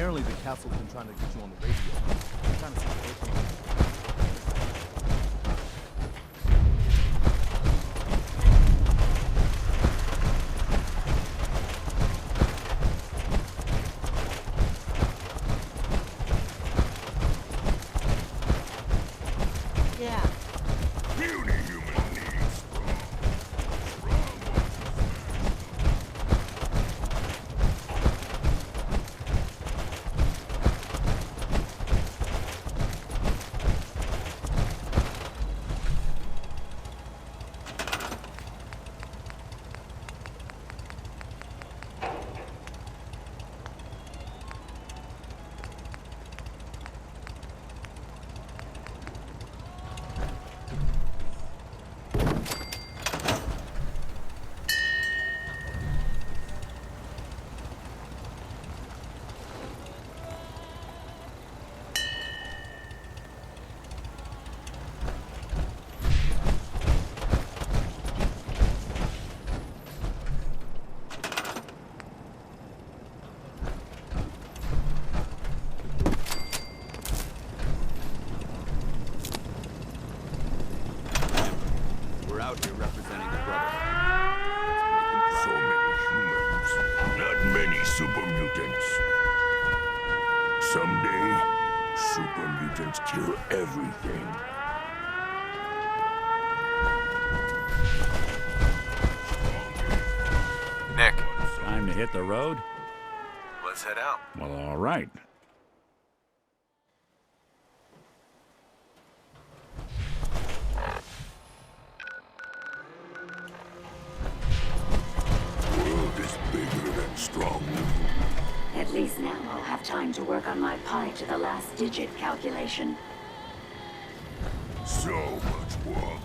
Apparently the castle's been trying to get you on the radio. I'm trying to see what they think. Out here representing the brothers. So many humans, not many super mutants. Someday, super mutants kill everything. Nick, Time to hit the road? let's head out. Well, all right. World is bigger than stronger. At least now I'll have time to work on my pi to the last digit calculation. So much walking.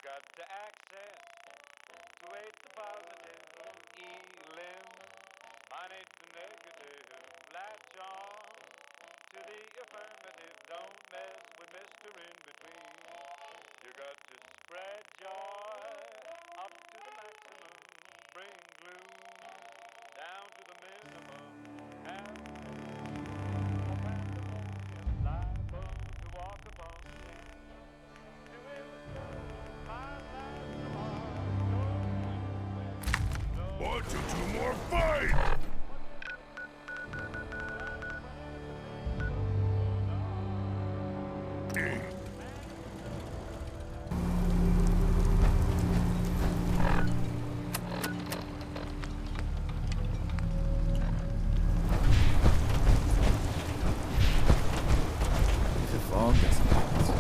Got to access to eight the positive, eliminate the negative, latch on to the affirmative, don't mess with Mr. In Between. You got to spread joy up to the maximum, bring gloom down to the minimum, have liable to walk upon. Want to do more fight? If it fog doesn't pass,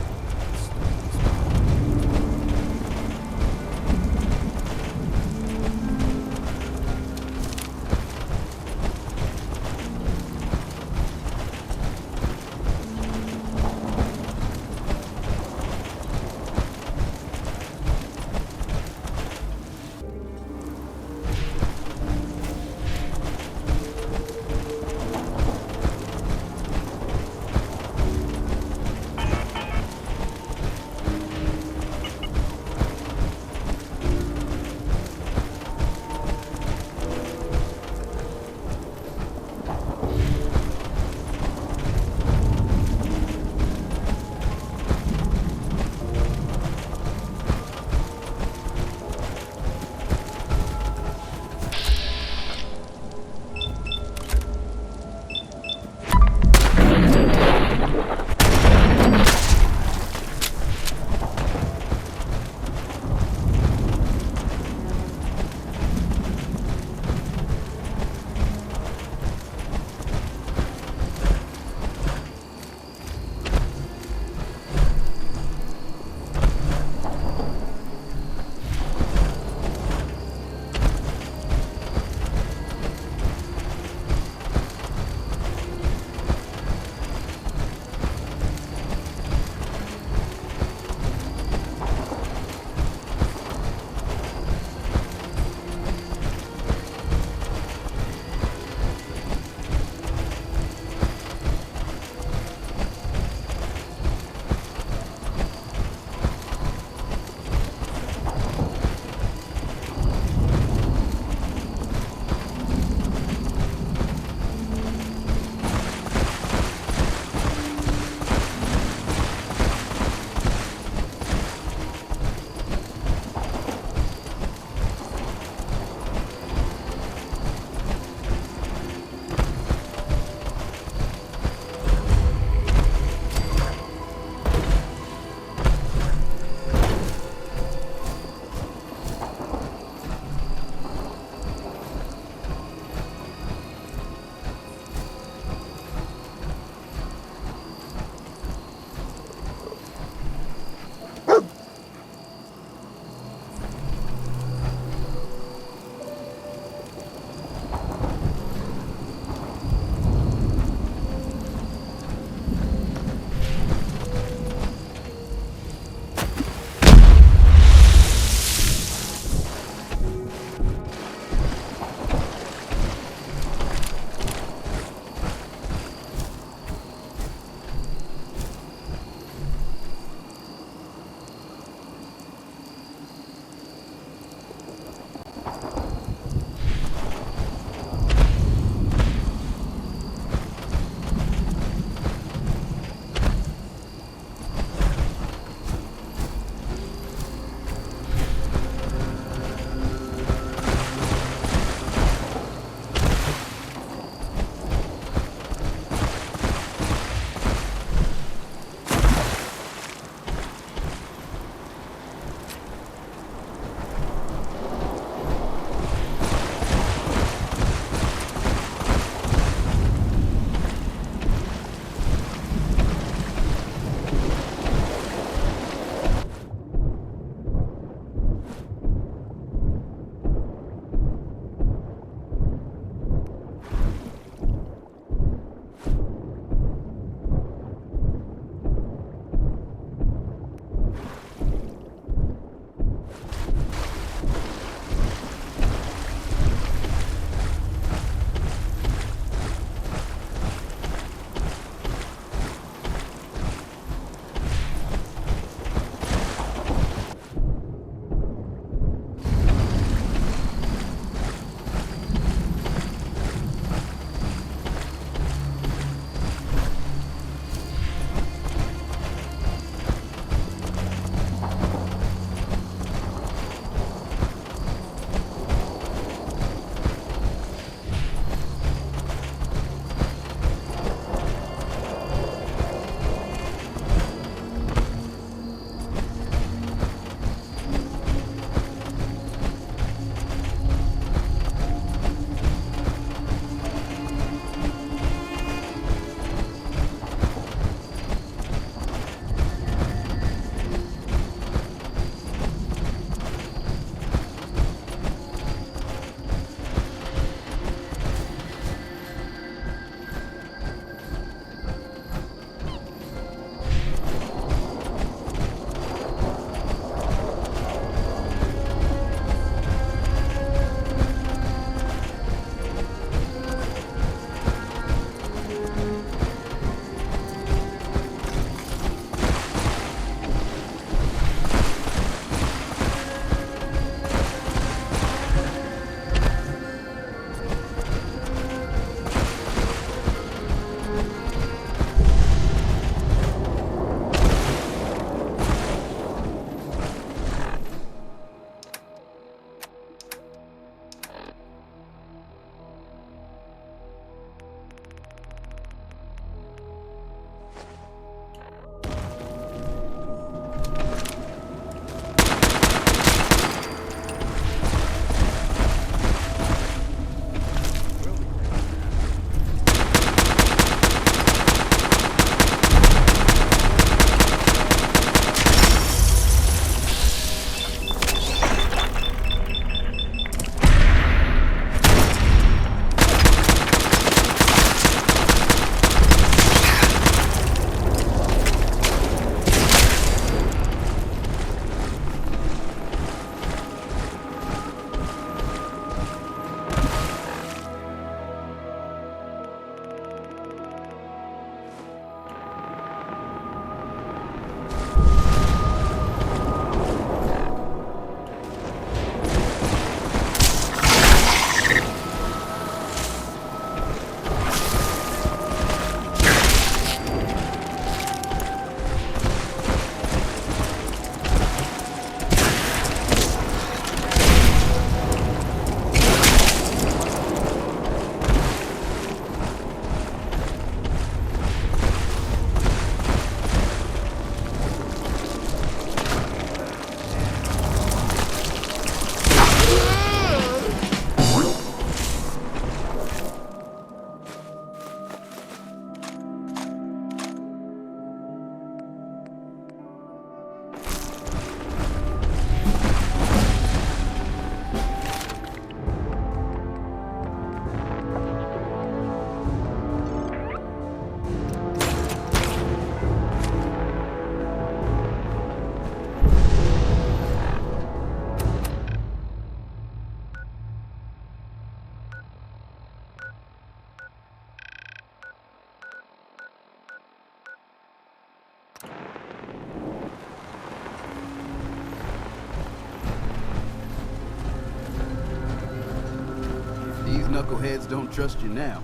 These knuckleheads don't trust you now.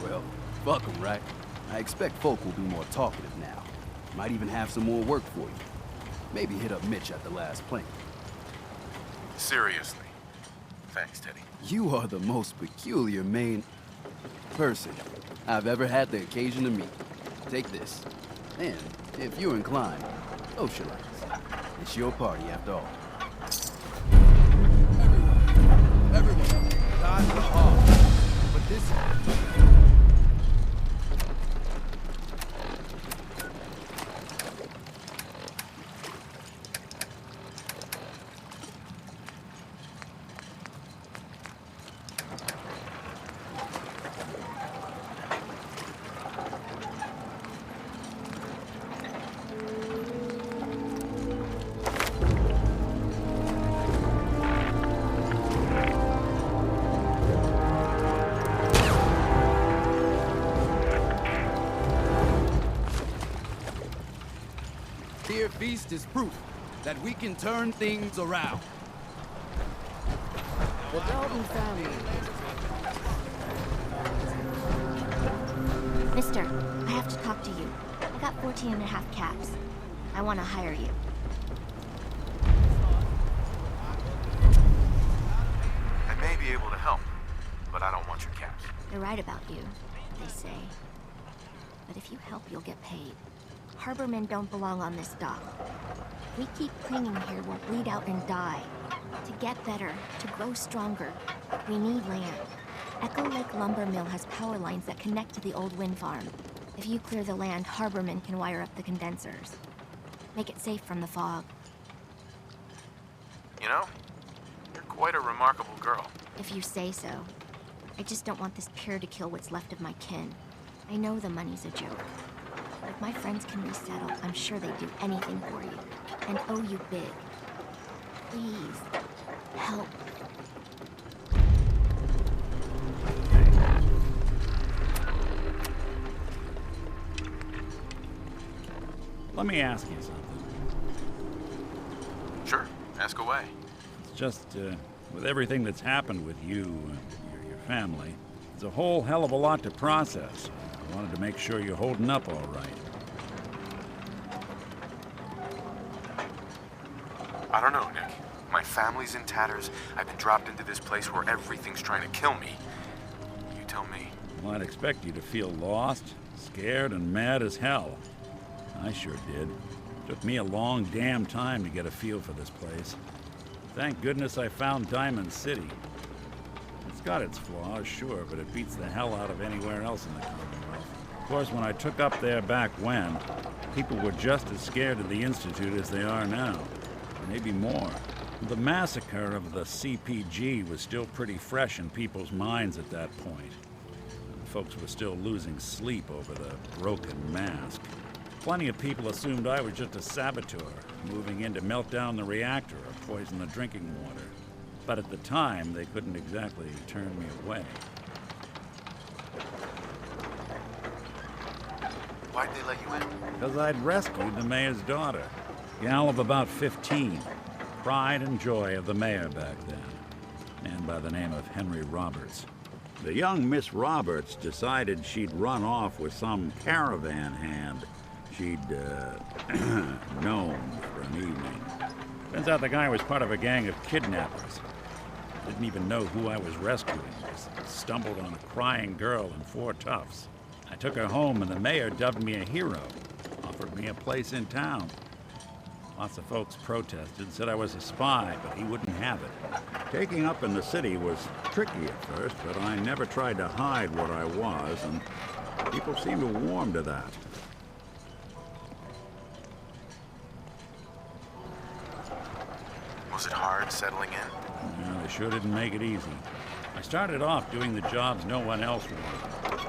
Well, fuck them, right? I expect folk will be more talkative now. Might even have some more work for you. Maybe hit up Mitch at the last plank. Seriously. Thanks, Teddy. You are the most peculiar main person I've ever had the occasion to meet. Take this. And, if you're inclined, socialize. It's your party after all. Everyone, time for off. But this... Here feast is proof that we can turn things around. The Dalton family. Mister, I have to talk to you. I got 14 and a half caps. I want to hire you. I may be able to help, but I don't want your caps. They're right about you, they say. But if you help, you'll get paid. Harbormen don't belong on this dock. If we keep clinging here, we'll bleed out and die. To get better, to grow stronger, we need land. Echo Lake Lumber Mill has power lines that connect to the old wind farm. If you clear the land, Harbormen can wire up the condensers. Make it safe from the fog. You know, you're quite a remarkable girl. If you say so. I just don't want this pier to kill what's left of my kin. I know the money's a joke. If my friends can resettle, I'm sure they'd do anything for you. And owe you big. Please, help. Let me ask you something. Sure, ask away. It's just, with everything that's happened with you and your family, it's a whole hell of a lot to process. I wanted to make sure you're holding up all right. I don't know, Nick. My family's in tatters. I've been dropped into this place where everything's trying to kill me. You tell me. Well, I'd expect you to feel lost, scared, and mad as hell. I sure did. Took me a long damn time to get a feel for this place. Thank goodness I found Diamond City. It's got its flaws, sure, but it beats the hell out of anywhere else in the Commonwealth. Of course, when I took up there back when, people were just as scared of the Institute as they are now. Maybe more. The massacre of the CPG was still pretty fresh in people's minds at that point. Folks were still losing sleep over the broken mask. Plenty of people assumed I was just a saboteur, moving in to melt down the reactor or poison the drinking water. But at the time, they couldn't exactly turn me away. Why'd they let you in? Because I'd rescued the mayor's daughter. Gal of about 15. Pride and joy of the mayor back then. Man by the name of Henry Roberts. The young Miss Roberts decided she'd run off with some caravan hand she'd, known for an evening. Turns out the guy was part of a gang of kidnappers. Didn't even know who I was rescuing. Just stumbled on a crying girl and 4 toughs. I took her home and the mayor dubbed me a hero. Offered me a place in town. Lots of folks protested, said I was a spy, but he wouldn't have it. Taking up in the city was tricky at first, but I never tried to hide what I was, and people seemed to warm to that. Was it hard settling in? Yeah, they sure didn't make it easy. I started off doing the jobs no one else wanted.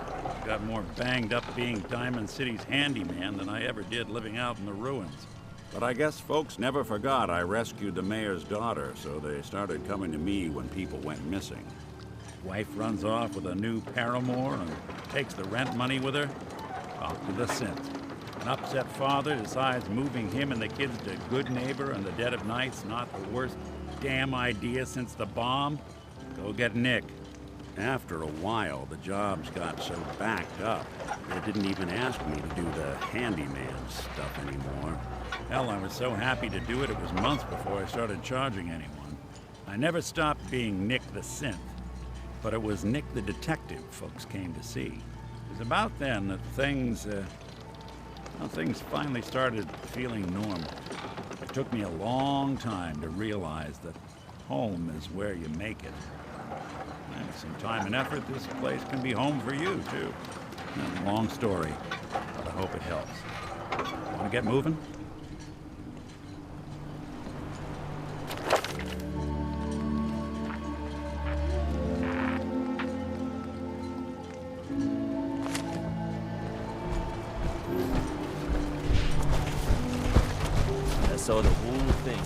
I got more banged up being Diamond City's handyman than I ever did living out in the ruins. But I guess folks never forgot I rescued the mayor's daughter, so they started coming to me when people went missing. Wife runs off with a new paramour and takes the rent money with her. Off to the Sint. An upset father decides moving him and the kids to Good Neighbor in the dead of night's not the worst damn idea since the bomb. Go get Nick. After a while, the jobs got so backed up, they didn't even ask me to do the handyman stuff anymore. Hell, I was so happy to do it, it was months before I started charging anyone. I never stopped being Nick the Synth, but it was Nick the Detective folks came to see. It was about then that things finally started feeling normal. It took me a long time to realize that home is where you make it. And with some time and effort, this place can be home for you, too. Long story, but I hope it helps. Want to get moving? I saw the whole thing.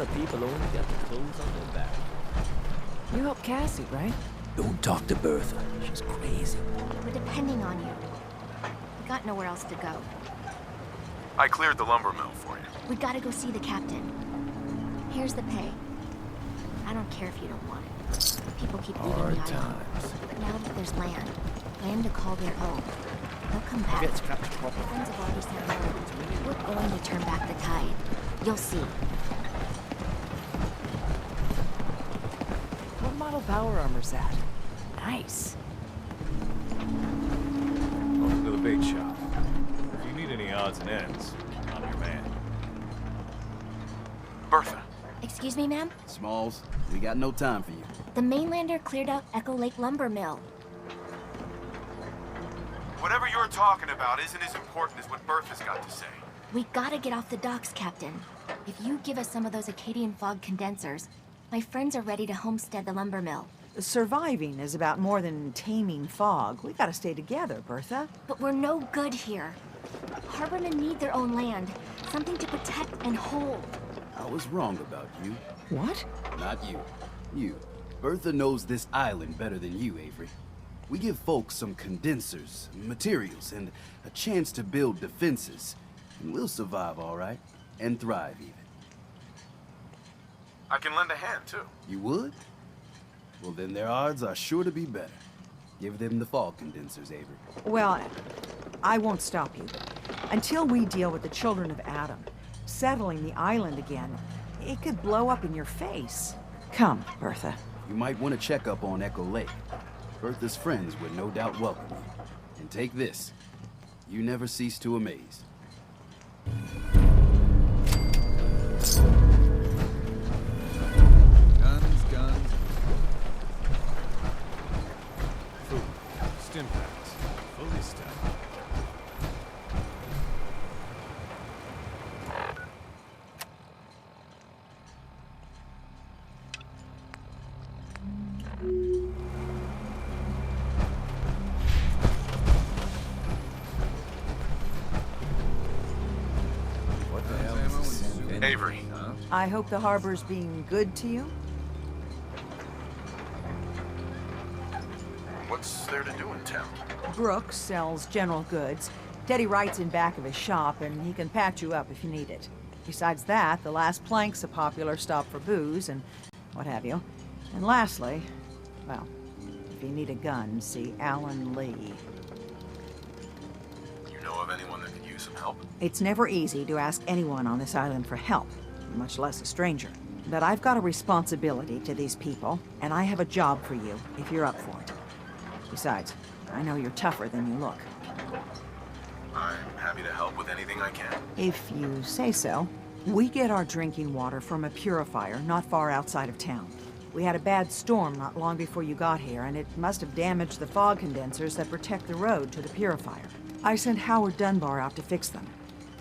of people only got the clothes on their back. You helped Cassie, right? Don't talk to Bertha. She's crazy. We're depending on you. We got nowhere else to go. I cleared the lumber mill for you. We gotta go see the captain. Here's the pay. I don't care if you don't want it. People keep leaving Hard the island. times. But now that there's land to call their own, they'll come back. Gets catch proper. Friends have already sent word. We're going to turn back the tide. You'll see. What model power armor's that? Nice. Welcome to the bait shop. If you need any odds and ends, I'm your man. Bertha. Excuse me, ma'am? Smalls, we got no time for you. The mainlander cleared out Echo Lake Lumber Mill. Whatever you're talking about isn't as important as what Bertha's got to say. We gotta get off the docks, Captain. If you give us some of those Acadian fog condensers, my friends are ready to homestead the lumber mill. Surviving is about more than taming fog. We gotta stay together, Bertha. But we're no good here. Harbormen need their own land, something to protect and hold. I was wrong about you. What? Not you. You. Bertha knows this island better than you, Avery. We give folks some condensers, materials, and a chance to build defenses. And we'll survive, all right? And thrive, even. I can lend a hand, too. You would? Well, then their odds are sure to be better. Give them the fog condensers, Avery. Well, I won't stop you. Until we deal with the children of Adam, settling the island again, it could blow up in your face. Come, Bertha. You might want to check up on Echo Lake. Bertha's friends would no doubt welcome you. And take this. You never cease to amaze. Guns. Food. Stim packs. Fully stacked. What the hell is this? Avery. I hope the harbor's being good to you. What's there to do in town? Brooks sells general goods. Teddy Wright's in back of his shop, and he can patch you up if you need it. Besides that, the Last Plank's a popular stop for booze and what have you. And lastly, well, if you need a gun, see Alan Lee. You know of anyone that could use some help? It's never easy to ask anyone on this island for help, much less a stranger. But I've got a responsibility to these people, and I have a job for you, if you're up for it. Besides, I know you're tougher than you look. I'm happy to help with anything I can. If you say so. We get our drinking water from a purifier not far outside of town. We had a bad storm not long before you got here, and it must have damaged the fog condensers that protect the road to the purifier. I sent Howard Dunbar out to fix them.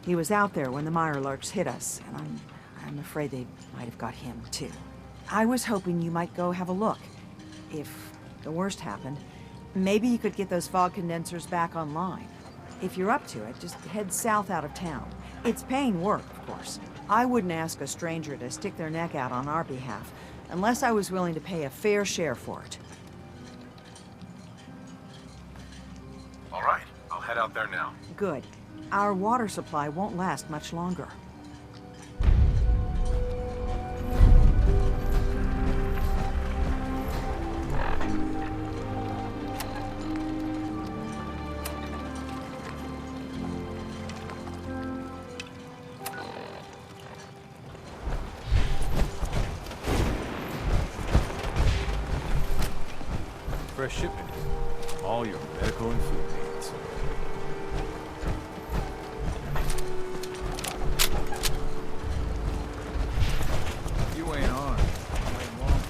He was out there when the Mirelurks hit us, and I'm afraid they might have got him, too. I was hoping you might go have a look. If the worst happened, maybe you could get those fog condensers back online. If you're up to it, just head south out of town. It's paying work, of course. I wouldn't ask a stranger to stick their neck out on our behalf, unless I was willing to pay a fair share for it. All right, I'll head out there now. Good. Our water supply won't last much longer. Fresh shipment. All your medical and food needs. You ain't on. You ain't long.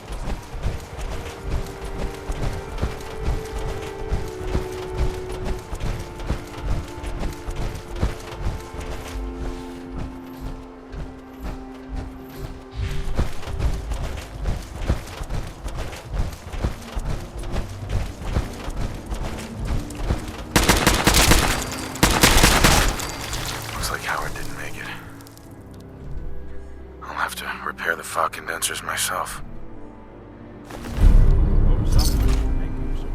condensers myself. Oh, someone should make use of it.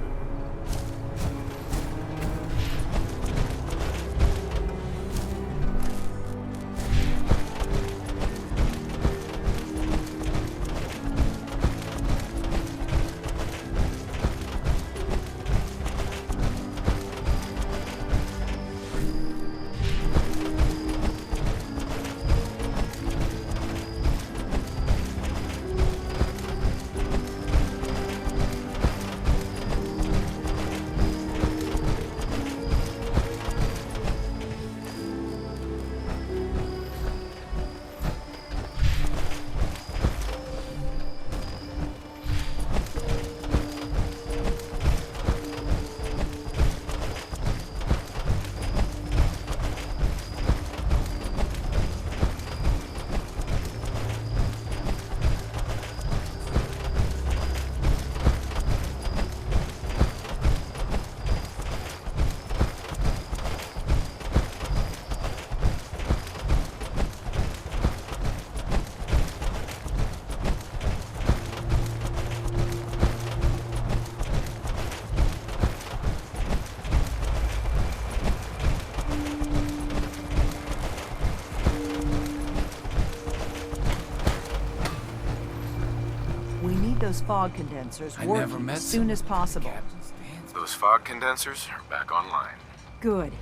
Those fog condensers working as soon as possible. Those fog condensers are back online. Good.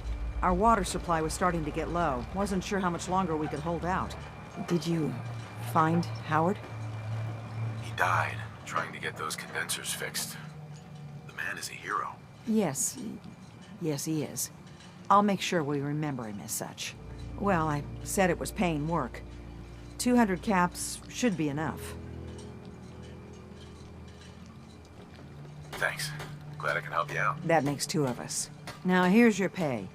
Our water supply was starting to get low. Wasn't sure how much longer we could hold out. Did you find Howard? He died trying to get those condensers fixed. The man is a hero. Yes. Yes, he is. I'll make sure we remember him as such. Well, I said it was paying work. 200 caps should be enough. Thanks. Glad I can help you out. That makes 2 of us. Now, here's your pay.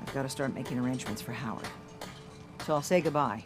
I've got to start making arrangements for Howard. So I'll say goodbye.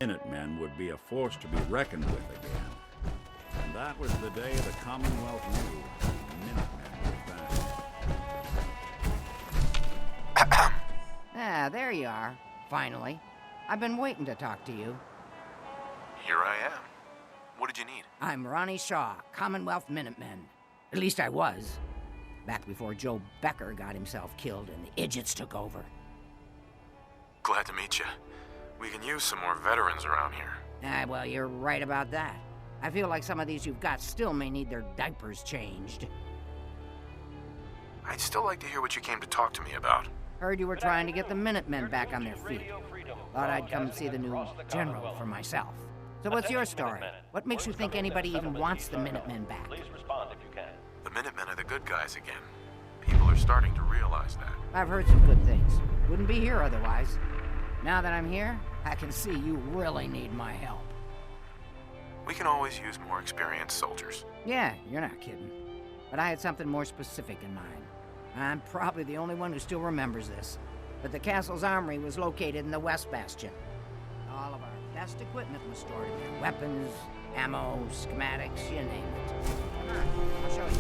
Minutemen would be a force to be reckoned with again. And that was the day the Commonwealth knew the Minutemen were back. Ah, there you are. Finally. I've been waiting to talk to you. Here I am. What did you need? I'm Ronnie Shaw, Commonwealth Minutemen. At least I was. Back before Joe Becker got himself killed and the idiots took over. Glad to meet you. We can use some more veterans around here. Ah, well, you're right about that. I feel like some of these you've got still may need their diapers changed. I'd still like to hear what you came to talk to me about. Heard you were trying to get the Minutemen back on their feet. Thought I'd come see the new general for myself. So what's your story? What makes you think anybody even wants the Minutemen back? The Minutemen are the good guys again. People are starting to realize that. I've heard some good things. Wouldn't be here otherwise. Now that I'm here, I can see you really need my help. We can always use more experienced soldiers. Yeah, you're not kidding. But I had something more specific in mind. I'm probably the only one who still remembers this. But the castle's armory was located in the West Bastion. All of our best equipment was stored in there. Weapons, ammo, schematics, you name it. Come on, I'll show you.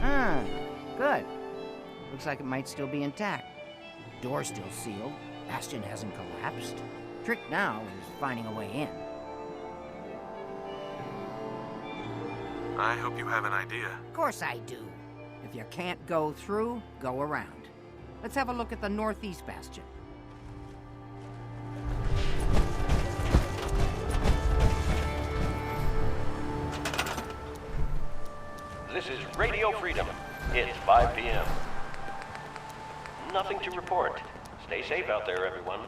Ah, good. Looks like it might still be intact. Door's still sealed. Bastion hasn't collapsed. Trick now is finding a way in. I hope you have an idea. Of course I do. If you can't go through, go around. Let's have a look at the Northeast Bastion. This is Radio Freedom. It's 5 p.m. Nothing to report. Stay safe out there, everyone.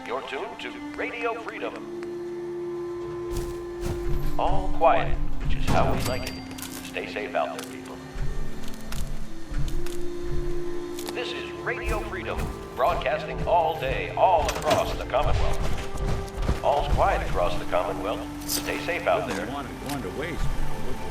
You're tuned to Radio Freedom. All quiet, which is how we like it. Stay safe out there, people. This is Radio Freedom, broadcasting all day, all across the Commonwealth. All's quiet across the Commonwealth. Stay safe out there. Wouldn't want to waste, would we?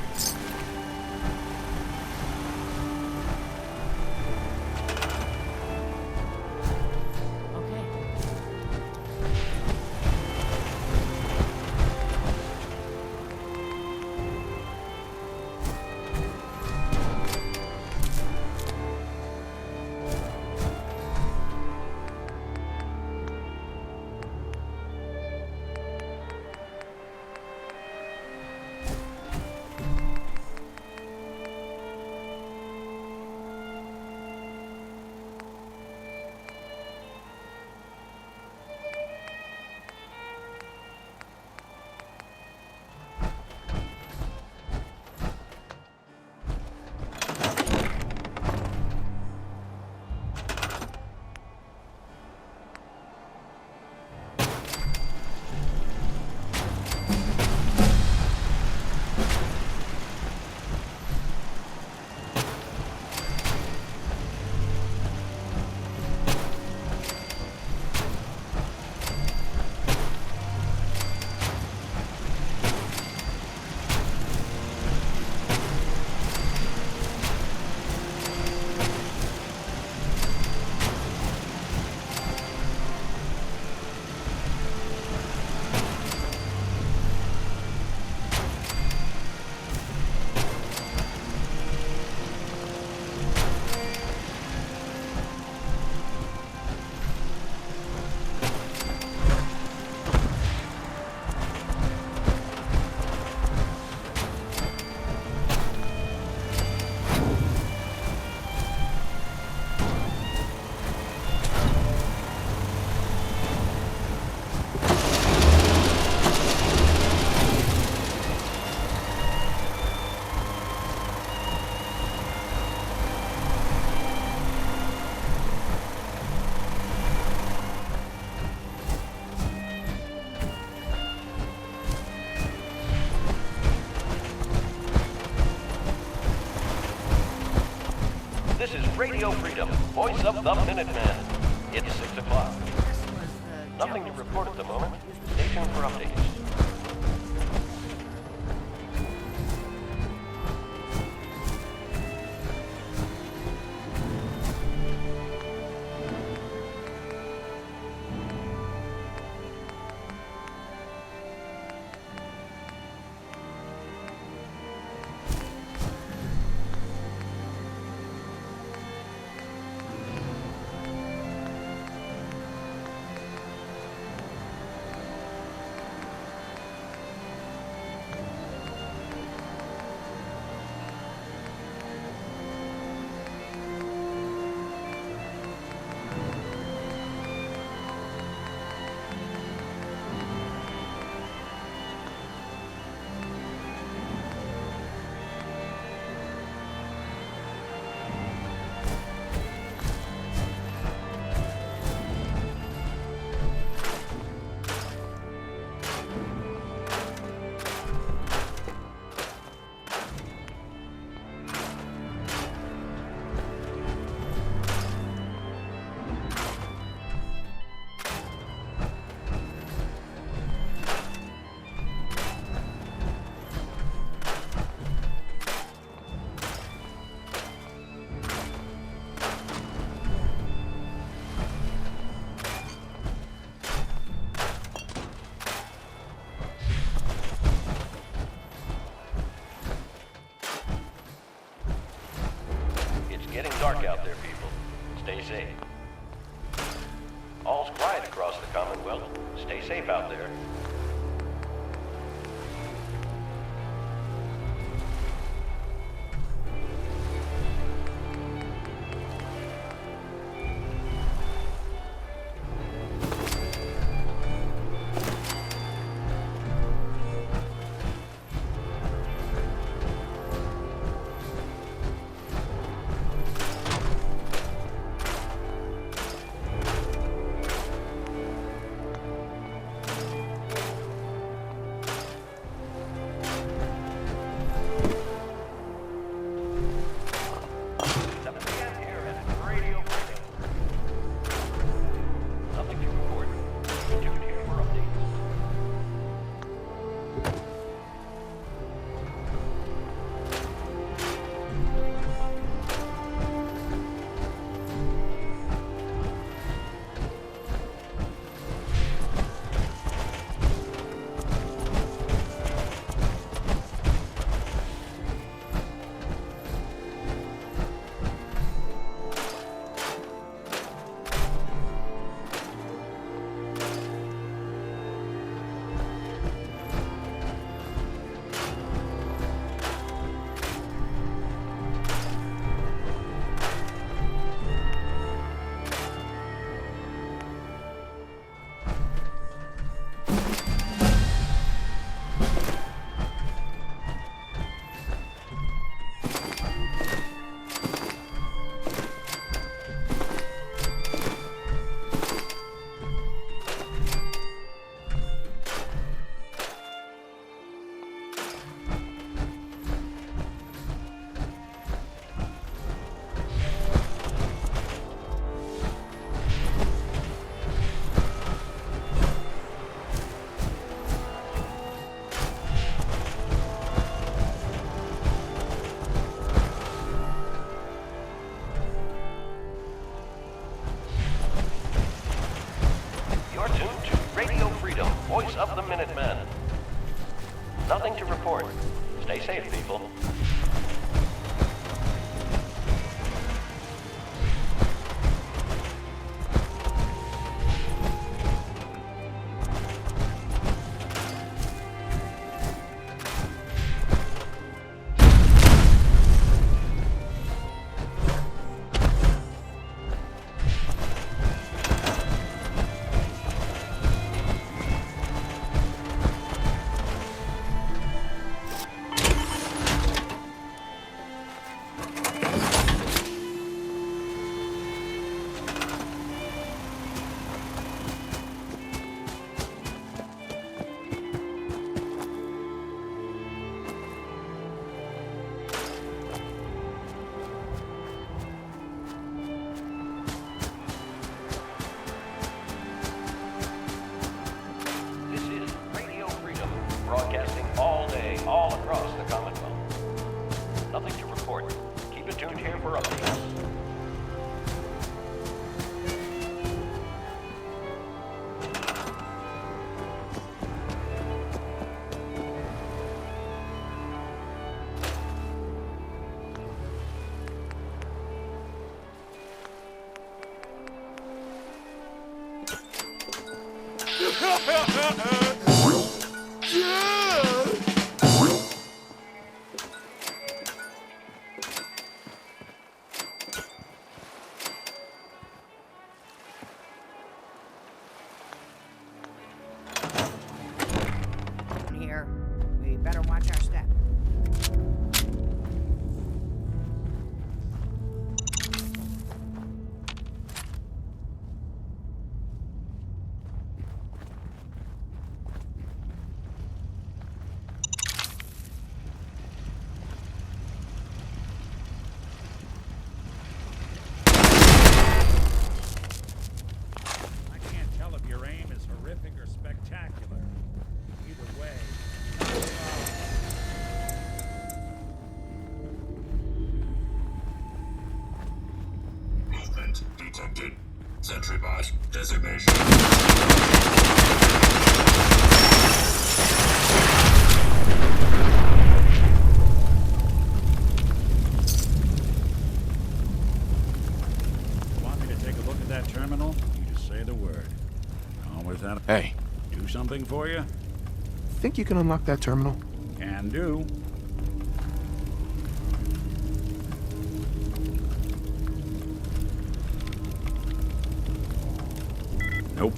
Radio Freedom, voice of the Minutemen. It's 6 o'clock. Nothing to report at the moment. Stay tuned for updates. Getting dark out there, people. Stay safe. All's quiet across the Commonwealth. Stay safe out there. Voice of the Minutemen. Nothing to report. Stay safe, people. Here, we better watch our step. I can't tell if your aim is horrific or spectacular. Either way, Movement detected. Sentry bot designation. want me to take a look at that terminal? You just say the word. Always had a... Hey, Do something for you? think you can unlock that terminal? Can do. Nope.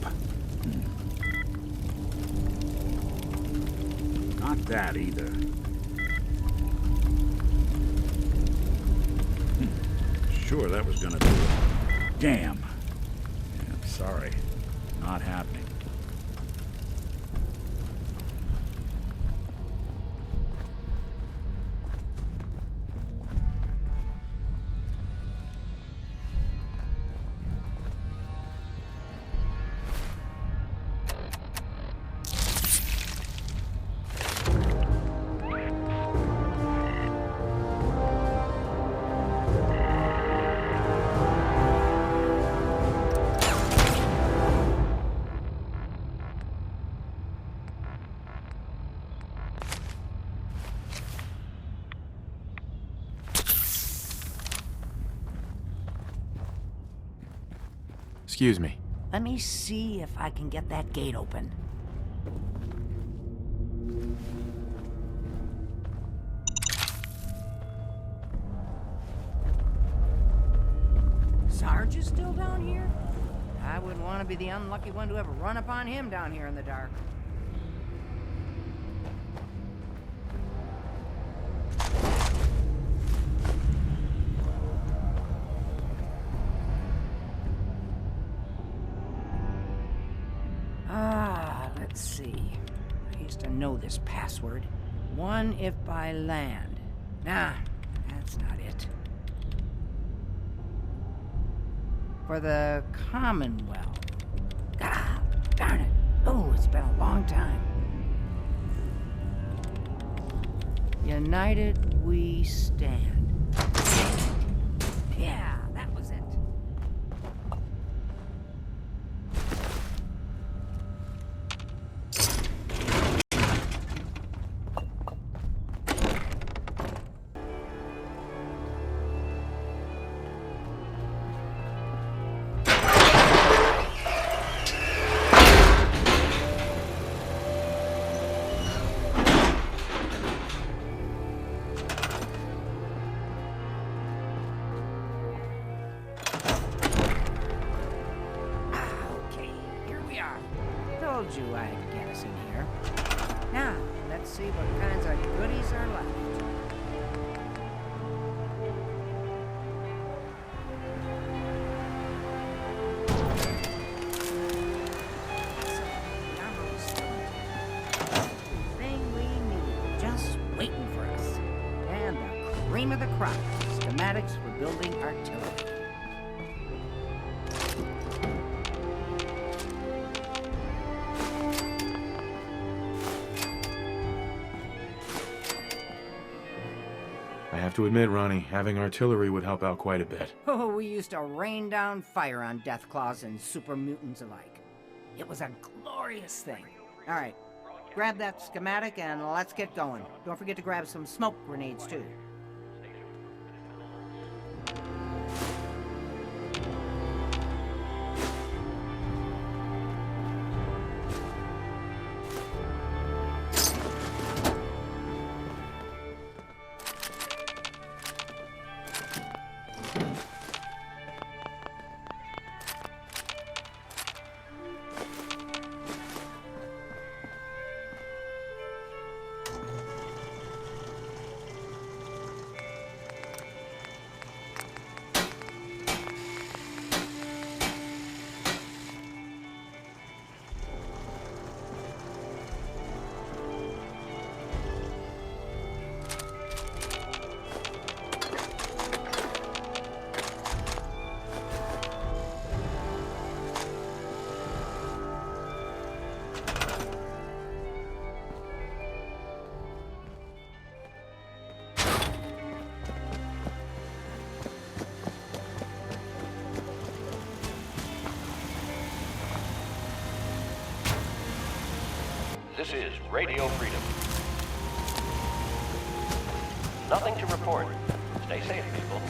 Not that either. Sure, that was gonna do it. Damn. Yeah, sorry. Not happening. Excuse me. Let me see if I can get that gate open. Sarge is still down here? I wouldn't want to be the unlucky one to ever run upon him down here in the dark. Let's see. I used to know this password. One if by land. Nah, that's not it. For the Commonwealth. Ah, darn it. Oh, it's been a long time. United we stand. Yeah, that was it. Told you I'd get us in here. Now, let's see what kinds of goodies are left. Thing we need, just waiting for us. And the cream of the crop, schematics for building artillery. I have to admit, Ronnie, having artillery would help out quite a bit. Oh, we used to rain down fire on Deathclaws and super mutants alike. It was a glorious thing. All right, grab that schematic and let's get going. Don't forget to grab some smoke grenades, too. This is Radio Freedom. Nothing to report. Stay safe, people.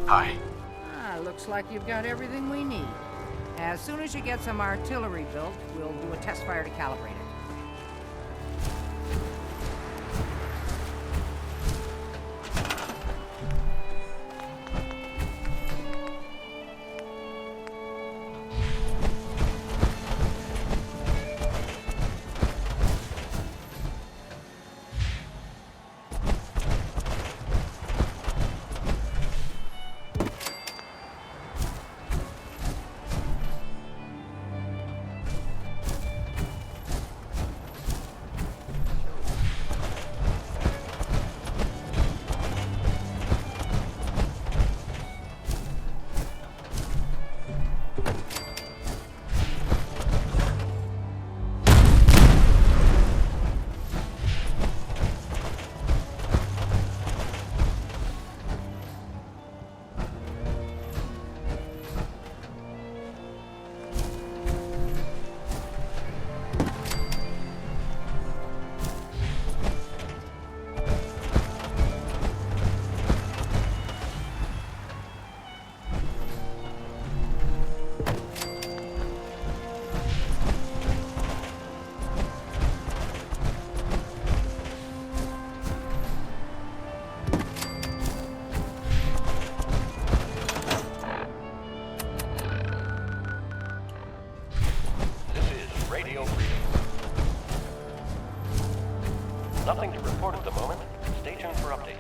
Hi. Looks like you've got everything we need. As soon as you get some artillery built, we'll do a test fire to calibrate it. Nothing to report at the moment. Stay tuned for updates.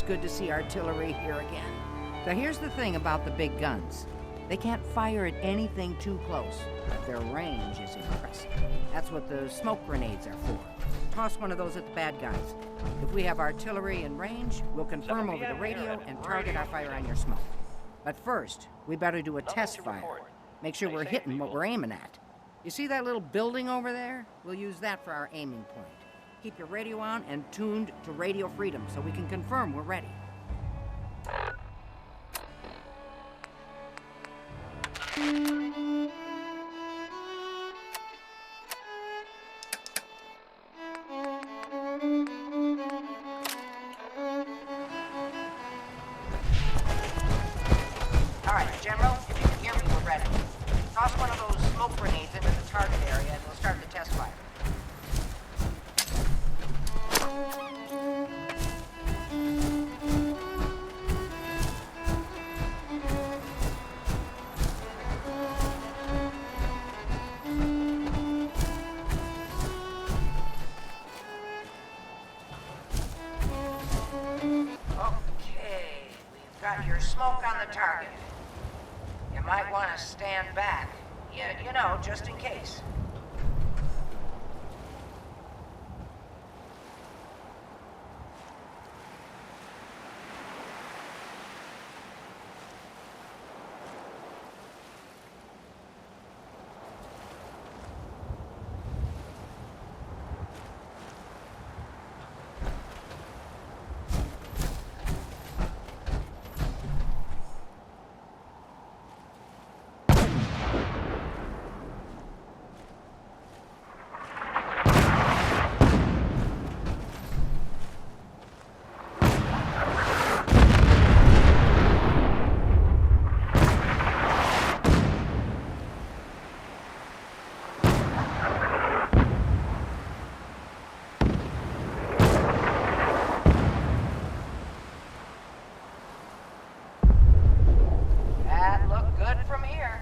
good to see artillery here again. So here's the thing about the big guns. They can't fire at anything too close, but their range is impressive. That's what the smoke grenades are for. Toss one of those at the bad guys. If we have artillery in range, we'll confirm over the radio and target our fire on your smoke. But first, we better do a test fire. Make sure we're hitting what we're aiming at. You see that little building over there? We'll use that for our aiming point. Keep your radio on and tuned to Radio Freedom so we can confirm we're ready. All right, General, if you can hear me, we're ready. Toss one of those smoke grenades into the target area and we'll start the test fire. Okay, we've got your smoke on the target. You might want to stand back. You know, just in case. That looked good from here.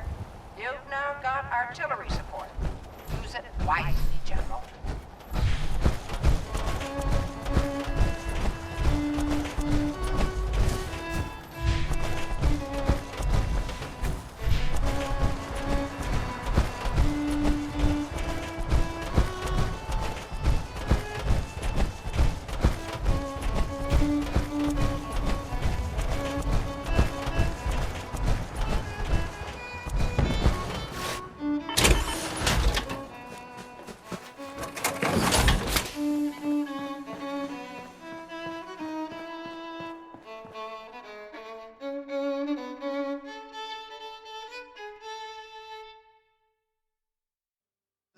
You've now got artillery support. Use it wisely, General.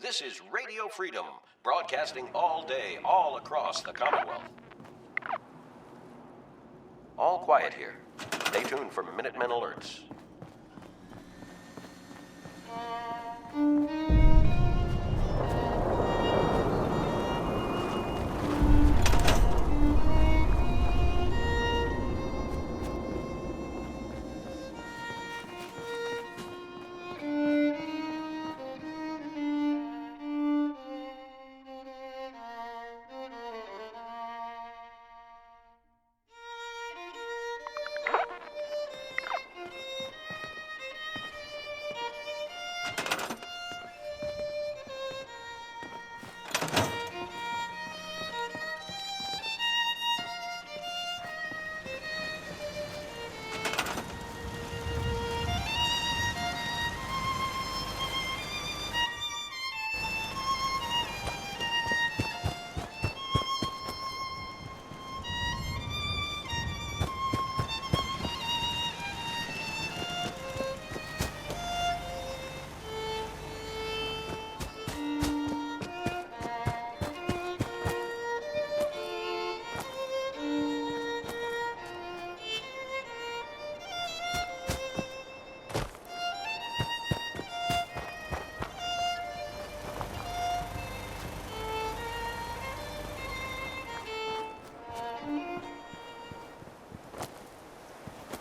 This is Radio Freedom, broadcasting all day, all across the Commonwealth. All quiet here. Stay tuned for Minutemen alerts.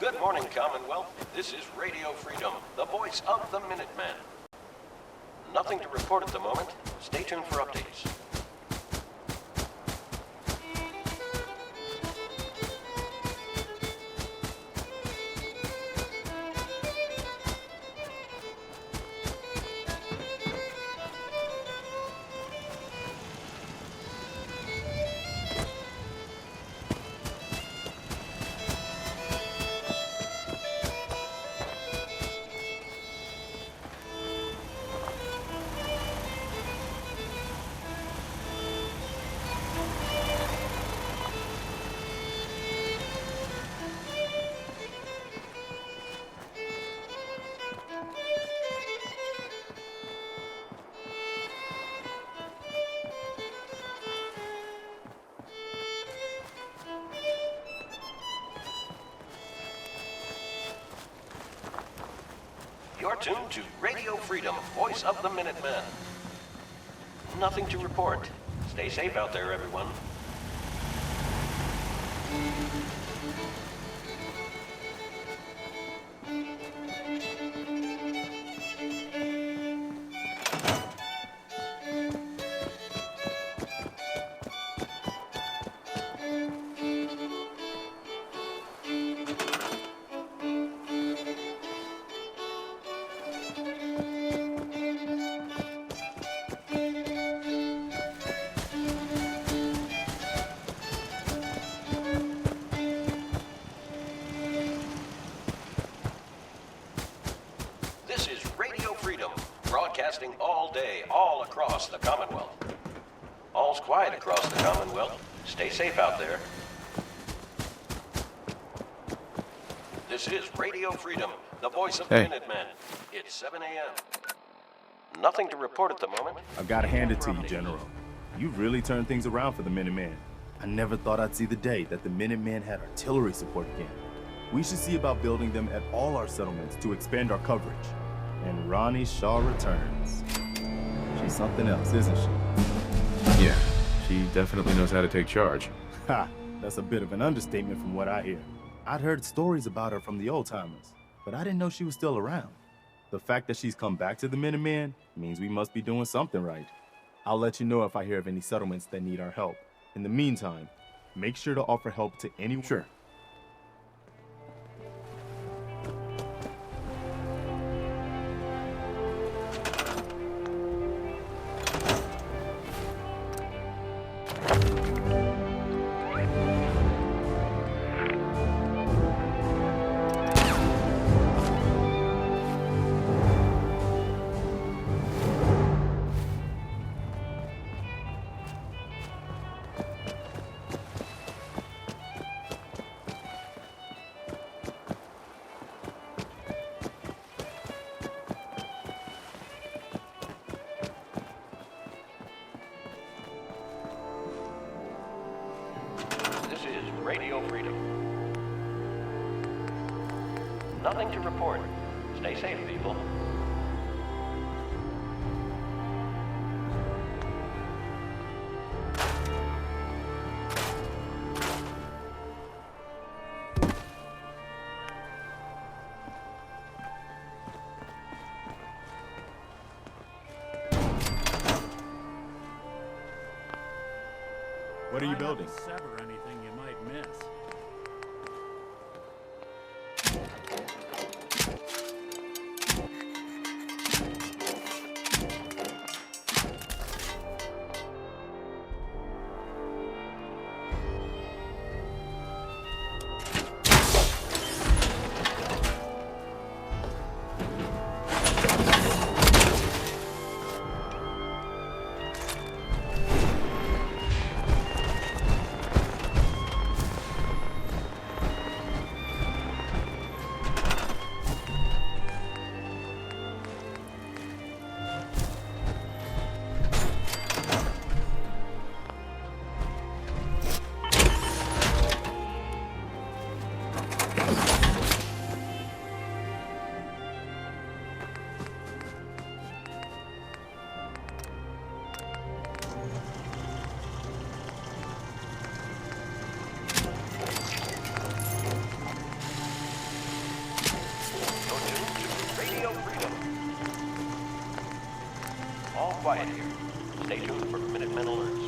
Good morning, Commonwealth. This is Radio Freedom, the voice of the Minutemen. Nothing to report at the moment. Stay tuned for updates. You're tuned to Radio Freedom, voice of the Minutemen. Nothing to report. Stay safe out there, everyone. This is Radio Freedom, broadcasting all day, all across the Commonwealth. All's quiet across the Commonwealth. Stay safe out there. This is Radio Freedom, the voice of the Minutemen. It's 7 a.m. Nothing to report at the moment. I've got to hand it to you, General. You've really turned things around for the Minutemen. I never thought I'd see the day that the Minutemen had artillery support again. We should see about building them at all our settlements to expand our coverage. And Ronnie Shaw returns. She's something else, isn't she? Yeah, she definitely knows how to take charge. Ha! That's a bit of an understatement from what I hear. I'd heard stories about her from the old-timers, but I didn't know she was still around. The fact that she's come back to the Minutemen means we must be doing something right. I'll let you know if I hear of any settlements that need our help. In the meantime, make sure to offer help to anyone. Sure. Radio Freedom. Nothing to report. Stay safe, people. What are you building? Sever anything you might miss. Quiet here. Stay tuned for Minutemen alerts.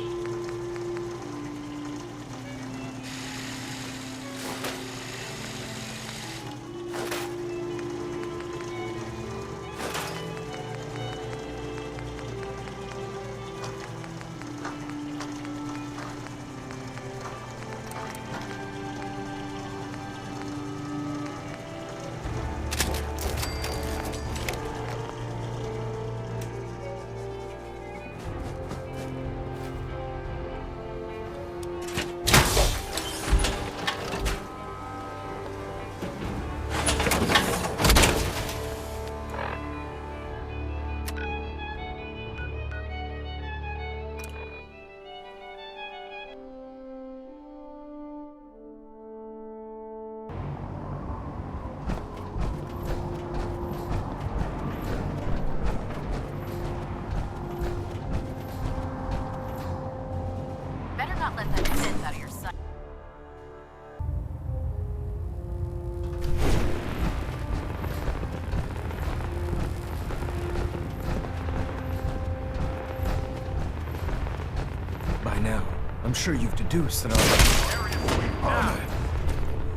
I'm sure you've deduced that our honor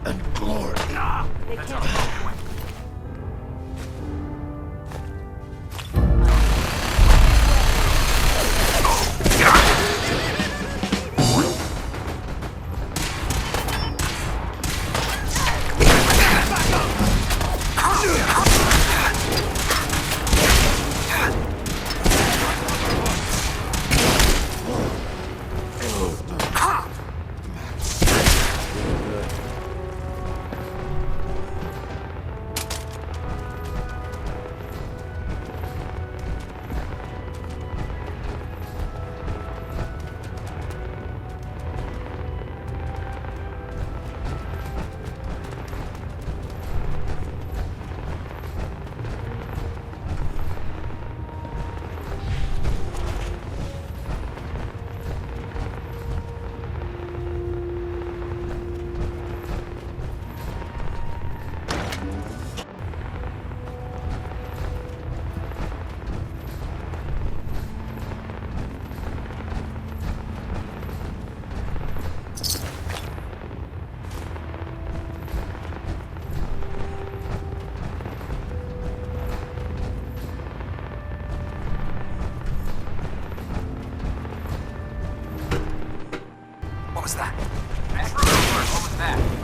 and glory. They can't. What was that? What was that?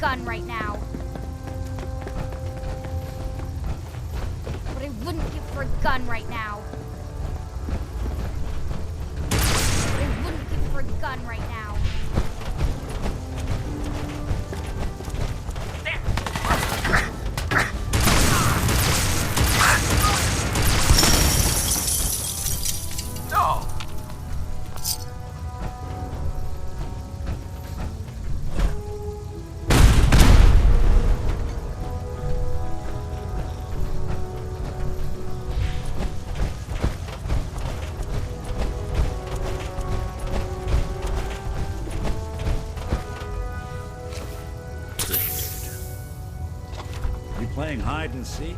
gun right now. What I wouldn't give for a gun right now. What I wouldn't give for a gun right now. playing hide and seek?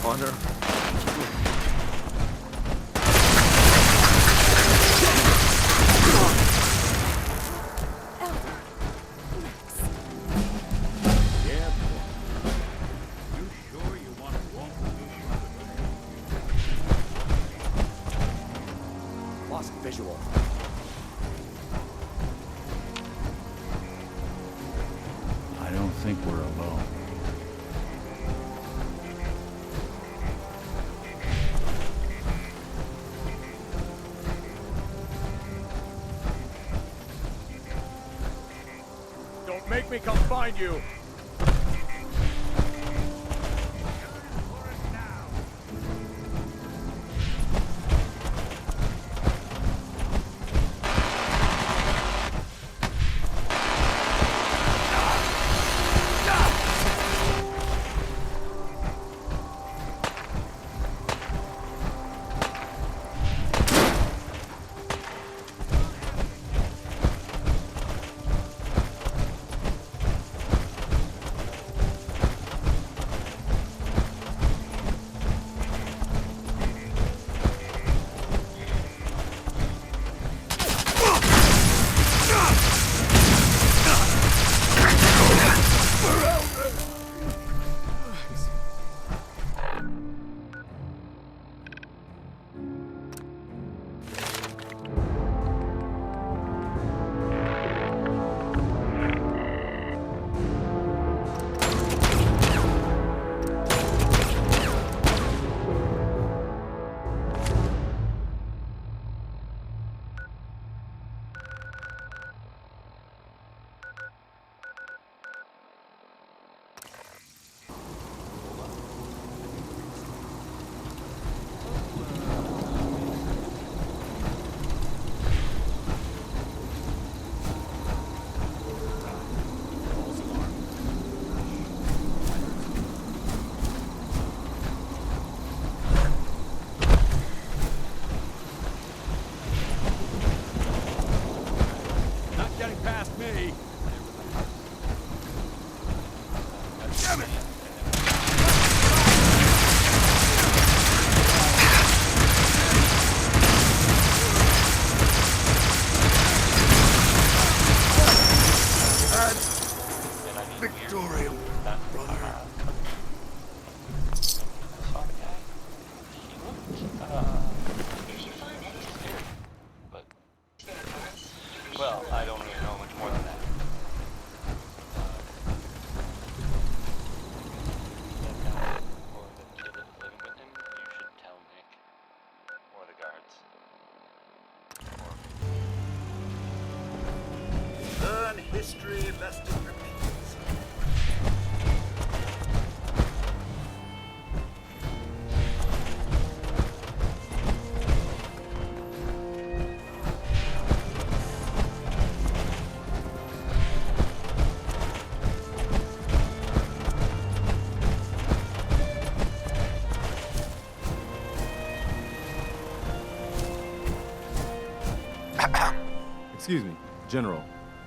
Honor. Yeah, boy. You sure you want to walk with me? Lost visual. I don't think we're alone. Make me come find you! history lest it repeats. Excuse me, General.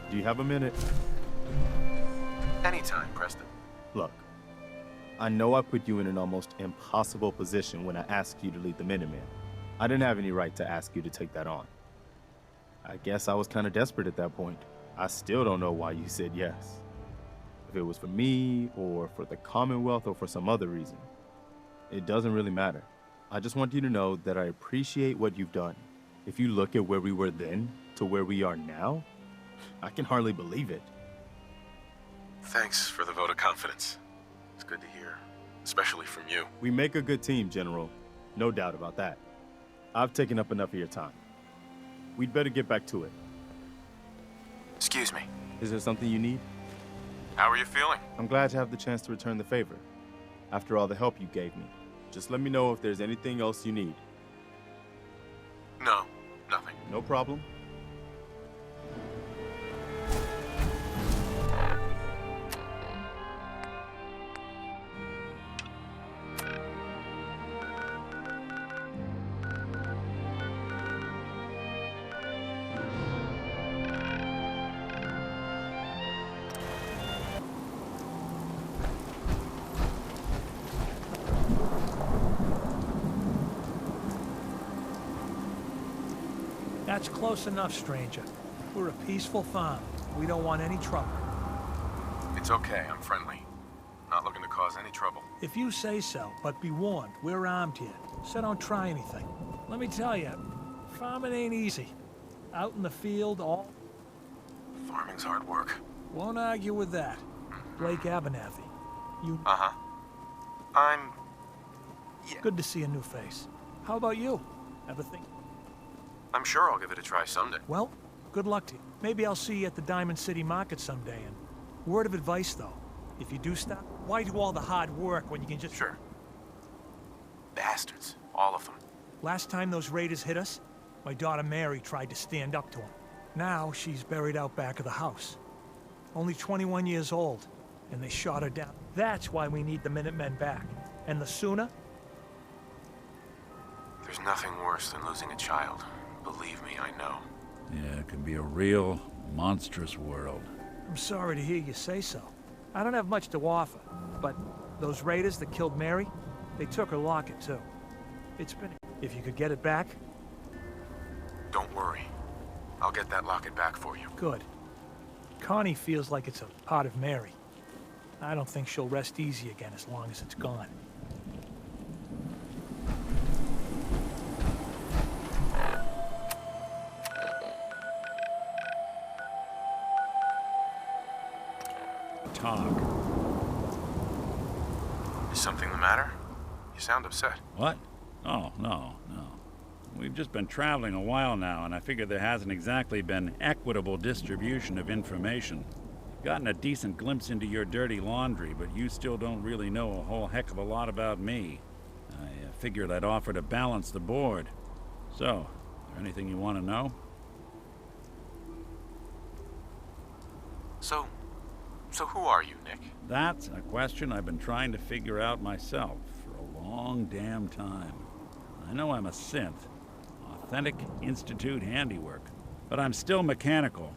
Do you have a minute? Anytime, Preston. Look, I know I put you in an almost impossible position when I asked you to lead the Minutemen. I didn't have any right to ask you to take that on. I guess I was kind of desperate at that point. I still don't know why you said yes. If it was for me, or for the Commonwealth, or for some other reason. It doesn't really matter. I just want you to know that I appreciate what you've done. If you look at where we were then to where we are now, I can hardly believe it. Thanks for the vote of confidence. It's good to hear, especially from you. We make a good team, General. No doubt about that. I've taken up enough of your time. We'd better get back to it. Excuse me. Is there something you need? How are you feeling? I'm glad to have the chance to return the favor. After all the help you gave me. Just let me know if there's anything else you need. No, nothing. No problem. That's close enough, stranger. We're a peaceful farm. We don't want any trouble. It's okay, I'm friendly. Not looking to cause any trouble. If you say so, but be warned, we're armed here, so don't try anything. Let me tell you, farming ain't easy. Out in the field, all... Farming's hard work. Won't argue with that. Blake Abernathy. You... Uh-huh. I'm... yeah. Good to see a new face. How about you? Ever think... I'm sure I'll give it a try someday. Well, good luck to you. Maybe I'll see you at the Diamond City Market someday, and word of advice, though. If you do stop, why do all the hard work when you can just... Sure. Bastards. All of them. Last time those raiders hit us, my daughter Mary tried to stand up to them. Now she's buried out back of the house. Only 21 years old, and they shot her down. That's why we need the Minutemen back. And the sooner... There's nothing worse than losing a child. Believe me, I know. Yeah, it can be a real, monstrous world. I'm sorry to hear you say so. I don't have much to offer, but those raiders that killed Mary, they took her locket too. It's been... If you could get it back... Don't worry. I'll get that locket back for you. Good. Connie feels like it's a part of Mary. I don't think she'll rest easy again as long as it's gone. Talk. Is something the matter? You sound upset. What? Oh, no. We've just been traveling a while now, and I figure there hasn't exactly been equitable distribution of information. Gotten a decent glimpse into your dirty laundry, but you still don't really know a whole heck of a lot about me. I figured I'd offer to balance the board. So, is there anything you want to know? So who are you, Nick? That's a question I've been trying to figure out myself for a long damn time. I know I'm a synth, authentic Institute handiwork, but I'm still mechanical,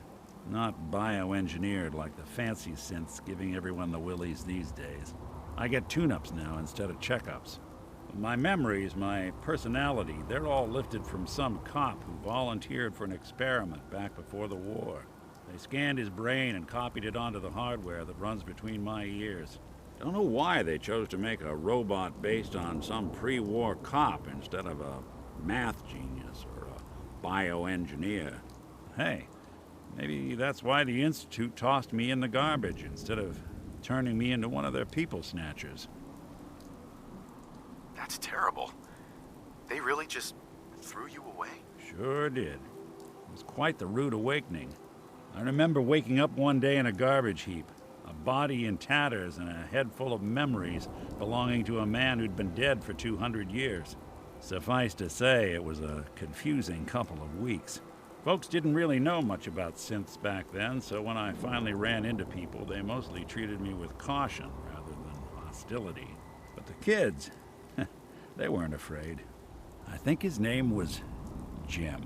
not bioengineered like the fancy synths giving everyone the willies these days. I get tune-ups now instead of checkups. My memories, my personality, they're all lifted from some cop who volunteered for an experiment back before the war. They scanned his brain and copied it onto the hardware that runs between my ears. Don't know why they chose to make a robot based on some pre-war cop instead of a math genius or a bioengineer. Hey, maybe that's why the Institute tossed me in the garbage instead of turning me into one of their people snatchers. That's terrible. They really just threw you away? Sure did. It was quite the rude awakening. I remember waking up one day in a garbage heap, a body in tatters and a head full of memories belonging to a man who'd been dead for 200 years. Suffice to say, it was a confusing couple of weeks. Folks didn't really know much about synths back then, so when I finally ran into people, they mostly treated me with caution rather than hostility. But the kids, they weren't afraid. I think his name was Jim.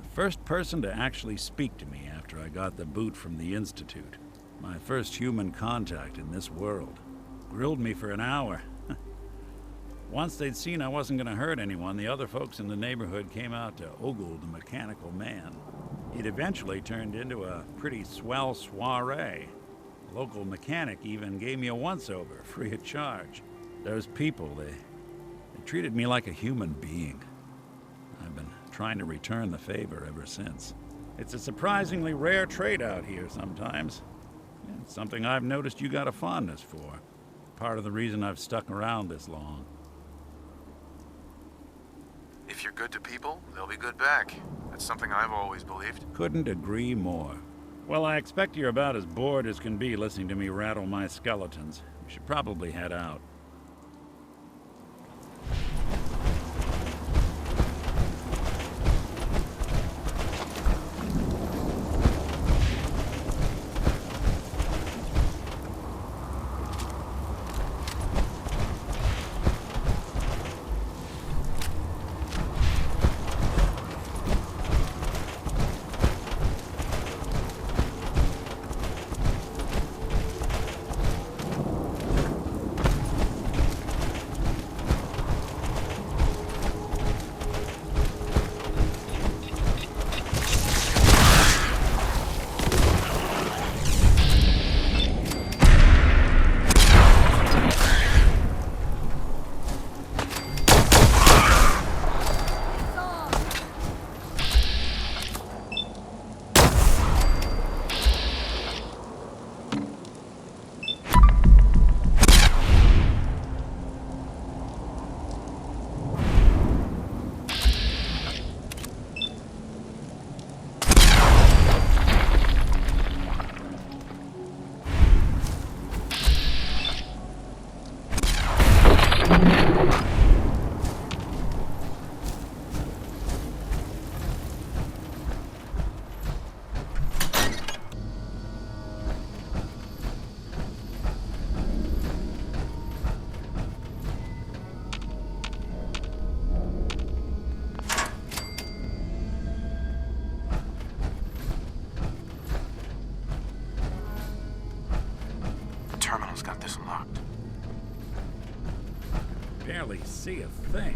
The first person to actually speak to me after I got the boot from the Institute. My first human contact in this world. Grilled me for an hour. Once they'd seen I wasn't going to hurt anyone, the other folks in the neighborhood came out to ogle the mechanical man. It eventually turned into a pretty swell soiree. The local mechanic even gave me a once-over, free of charge. Those people, they treated me like a human being. I've been trying to return the favor ever since. It's a surprisingly rare trait out here sometimes. It's something I've noticed you got a fondness for. Part of the reason I've stuck around this long. If you're good to people, they'll be good back. That's something I've always believed. Couldn't agree more. Well, I expect you're about as bored as can be listening to me rattle my skeletons. We should probably head out. Terminal's got this locked. Barely see a thing.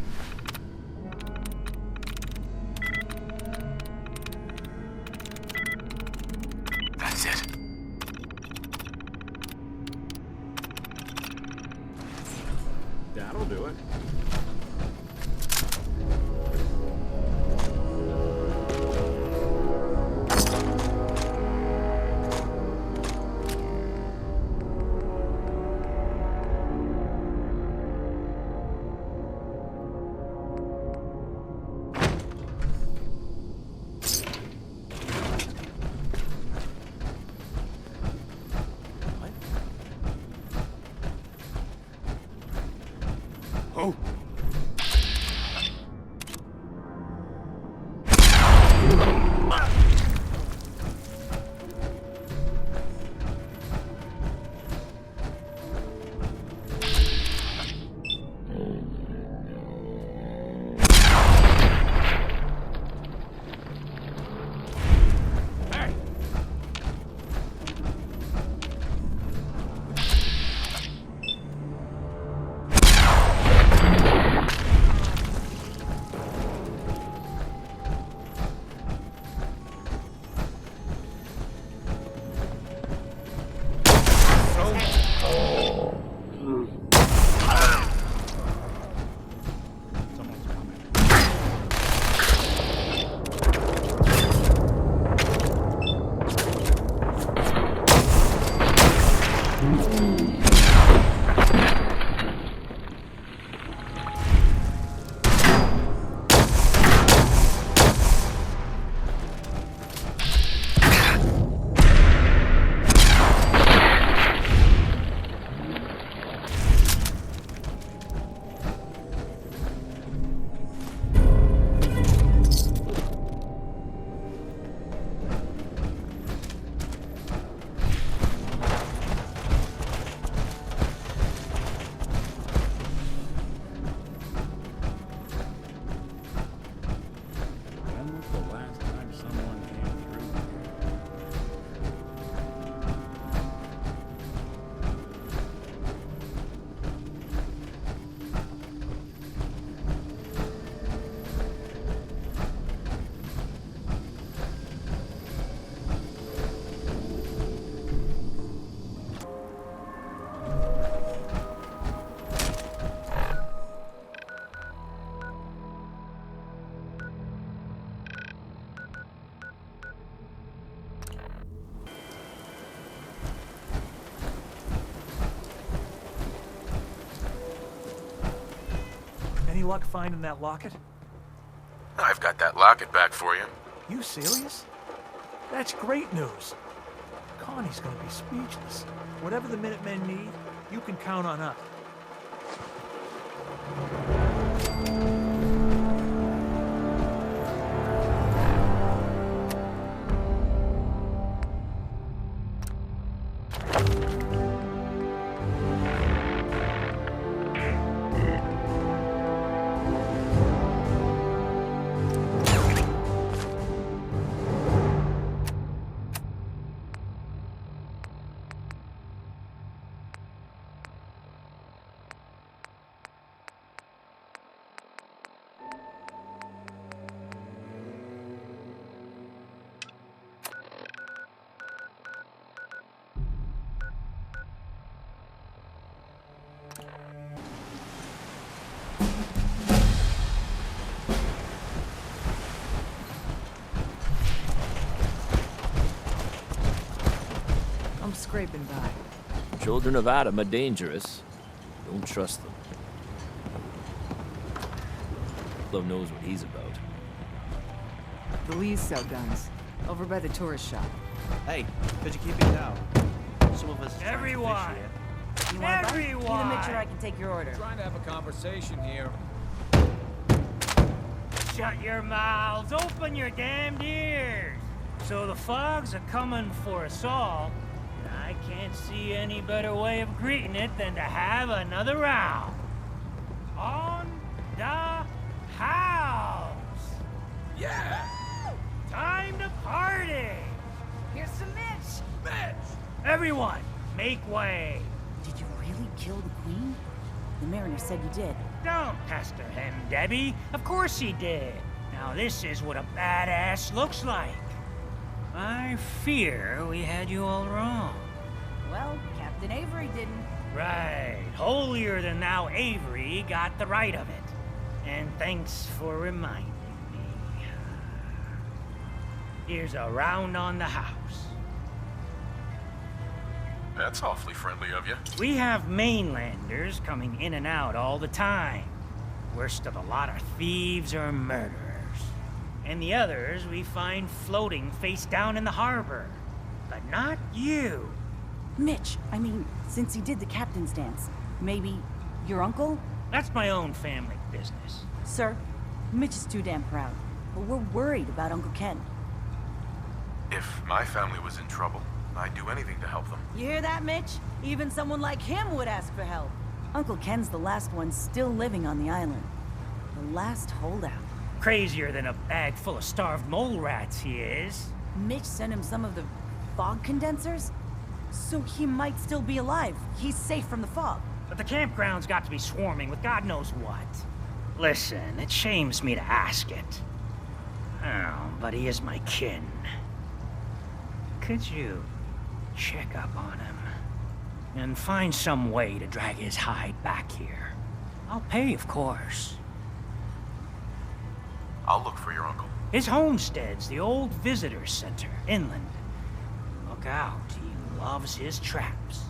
That's it. That'll do it. Any luck finding that locket? I've got that locket back for you. You serious? That's great news. Connie's gonna be speechless. Whatever the Minutemen need, you can count on us. I'm scraping by. Children of Adam are dangerous. Don't trust them. Love knows what he's about. The Lees sell guns. Over by the tourist shop. Hey, could you keep it down? Some of us. Everyone! You want to Everyone! Need to make sure I can take your order. Trying to have a conversation here. Shut your mouths, open your damned ears. So the fogs are coming for us all, and I can't see any better way of greeting it than to have another round. On the house! Yeah! Time to party! Here's some Mitch! Mitch! Everyone, make way! Did you really kill the queen? The mariner said you did. Don't pester him, Debbie. Of course he did. Now this is what a badass looks like. I fear we had you all wrong. Well, Captain Avery didn't. Right. Holier than thou Avery got the right of it. And thanks for reminding me. Here's a round on the house. That's awfully friendly of you. We have mainlanders coming in and out all the time. Worst of a lot are thieves or murderers. And the others we find floating face down in the harbor. But not you. Mitch, I mean, since he did the captain's dance, maybe your uncle? That's my own family business. Sir, Mitch is too damn proud. But we're worried about Uncle Ken. If my family was in trouble, I'd do anything to help them. You hear that, Mitch? Even someone like him would ask for help. Uncle Ken's the last one still living on the island. The last holdout. Crazier than a bag full of starved mole rats, he is. Mitch sent him some of the fog condensers? So he might still be alive. He's safe from the fog. But the campground's got to be swarming with God knows what. Listen, it shames me to ask it. Oh, but he is my kin. Could you check up on him and find some way to drag his hide back here? I'll pay, of course. I'll look for your uncle. His homestead's the old visitor center, inland. Look out, he loves his traps.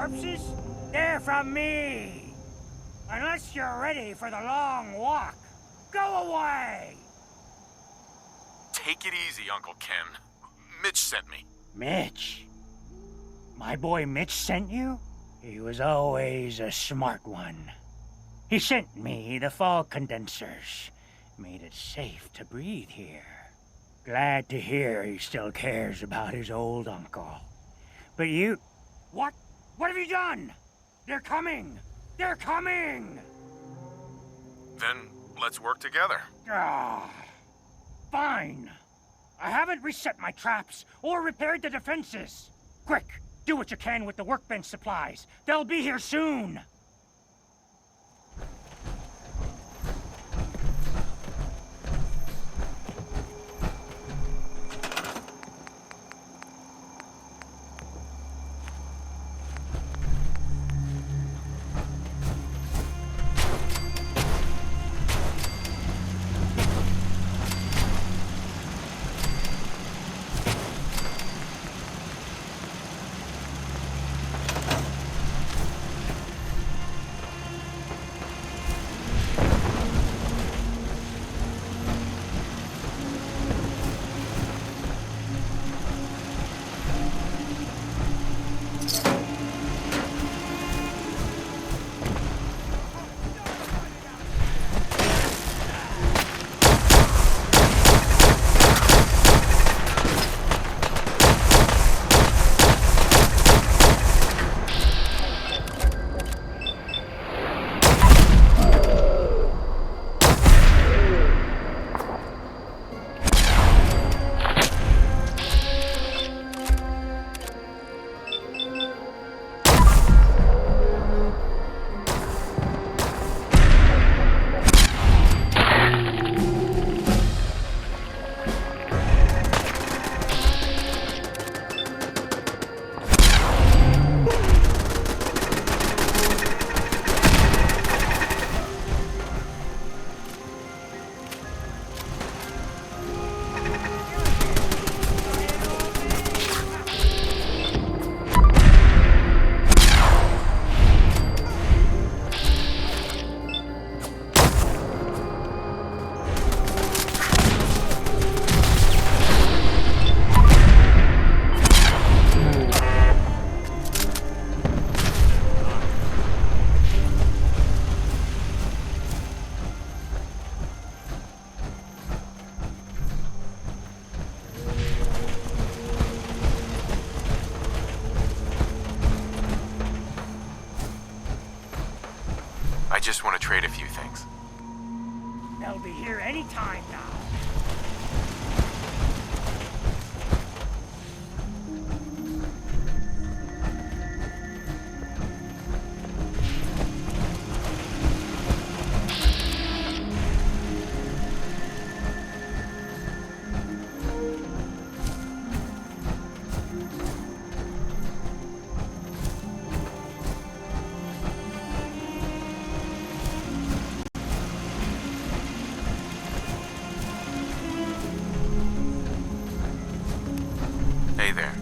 corpses? They're from me. Unless you're ready for the long walk. Go away! Take it easy, Uncle Ken. Mitch sent me. Mitch? My boy Mitch sent you? He was always a smart one. He sent me the fog condensers. Made it safe to breathe here. Glad to hear he still cares about his old uncle. But you... What? What have you done? They're coming! They're coming! Then let's work together. Ah, fine. I haven't reset my traps or repaired the defenses. Quick, do what you can with the workbench supplies. They'll be here soon. I just want to trade a few things. They'll be here any time now. Hey there.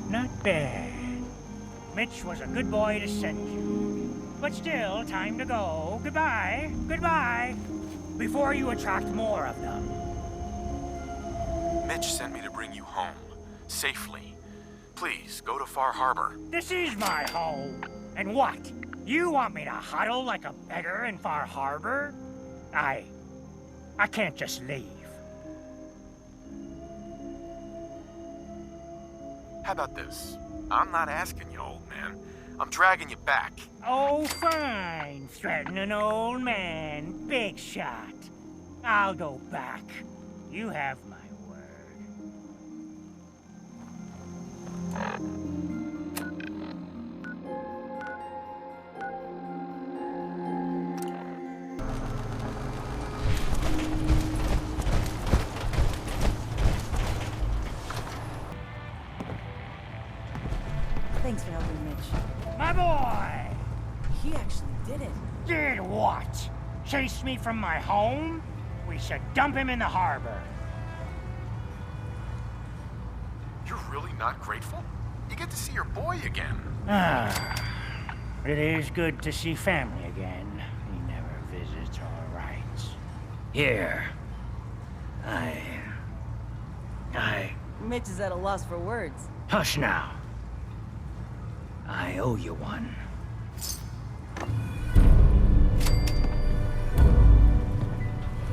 Not bad. Mitch was a good boy to send you. But still, time to go. Goodbye. Goodbye. Before you attract more of them. Mitch sent me to bring you home. Safely. Please, go to Far Harbor. This is my home. And what? You want me to huddle like a beggar in Far Harbor? I can't just leave. How about this? I'm not asking you, old man. I'm dragging you back. Oh, fine. Threaten an old man. Big shot. I'll go back. You have my word. Thanks for helping, Mitch. My boy! He actually did it. Did what? Chased me from my home? We should dump him in the harbor. really not grateful? You get to see your boy again. It is good to see family again. He never visits our rights. Here. Mitch is at a loss for words. Hush now. I owe you one.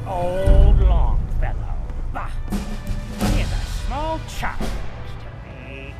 Old Longfellow. Bah! He is a small child to me.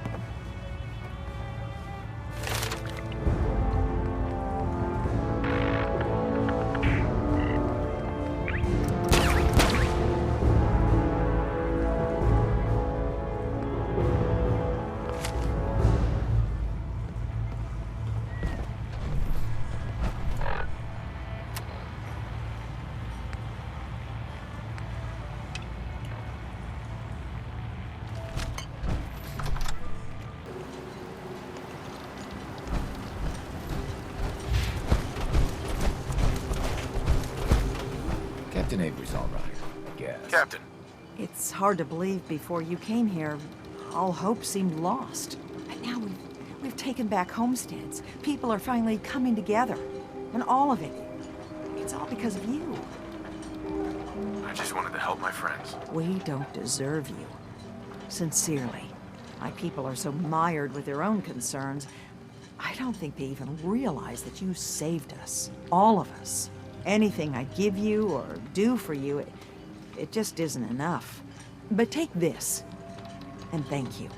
Captain Avery's all right, I guess. Captain. It's hard to believe before you came here, all hope seemed lost. But now we've taken back homesteads. People are finally coming together. And all of it, it's all because of you. I just wanted to help my friends. We don't deserve you. Sincerely. My people are so mired with their own concerns, I don't think they even realize that you saved us. All of us. Anything I give you or do for you, it just isn't enough. But take this, and thank you.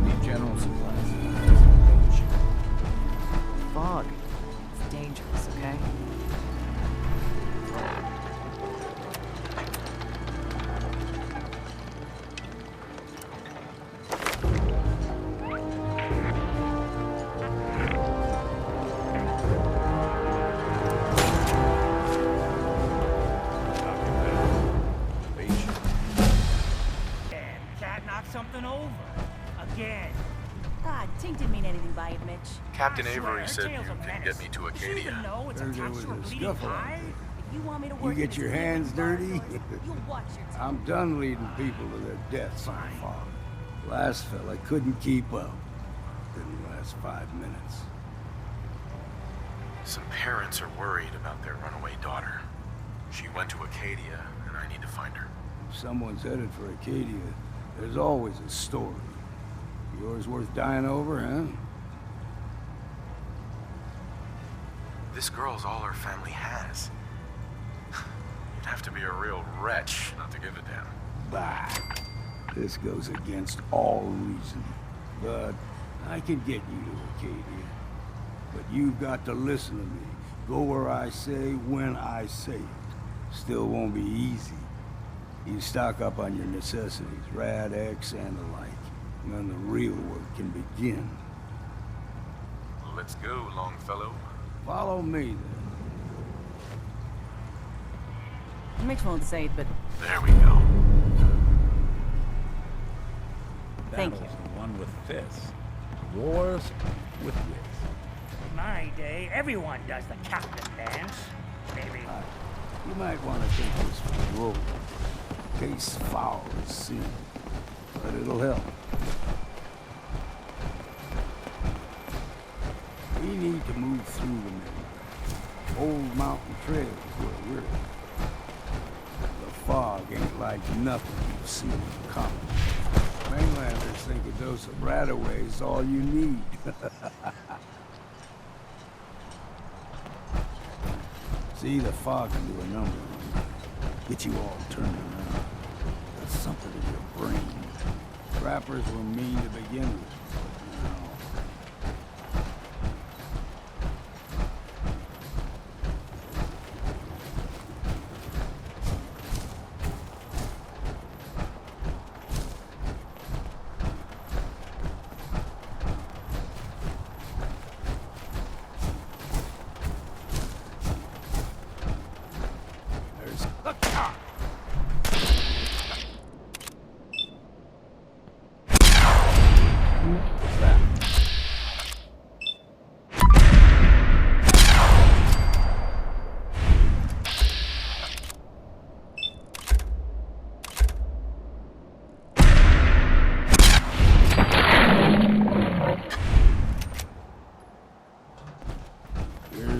Need general supplies. Fog. It's dangerous, okay? Tink didn't mean anything by it, Mitch. Captain Avery said you can get me to Acadia. Heard there was a scuffle out there. If you want me to work, You get your hands dirty? you'll watch your I'm done leading people to their deaths on the farm. Last fella couldn't keep up. Didn't last 5 minutes. Some parents are worried about their runaway daughter. She went to Acadia, and I need to find her. If someone's headed for Acadia, there's always a story. Yours worth dying over, huh? This girl's all her family has. You'd have to be a real wretch not to give a damn. Bah. This goes against all reason. But I can get you to Acadia. But you've got to listen to me. Go where I say, when I say it. Still won't be easy. You stock up on your necessities, Rad X and the like. And then the real work can begin. Let's go, Longfellow. Follow me, then. Mitch won't say it, but There we go. thank you. Battles won with fists. Wars with wits. In my day, everyone does the captain dance. Maybe. You might want to take this for the road. Case foul is sin. But it'll help. We need to move through the middle. Old mountain trail is where we're at. The fog ain't like nothing you've seen in college. Mainlanders think a dose of Radaway is all you need. See, the fog can do a number on you. Get you all turned around. Got something in your brain. Trappers were mean to begin with.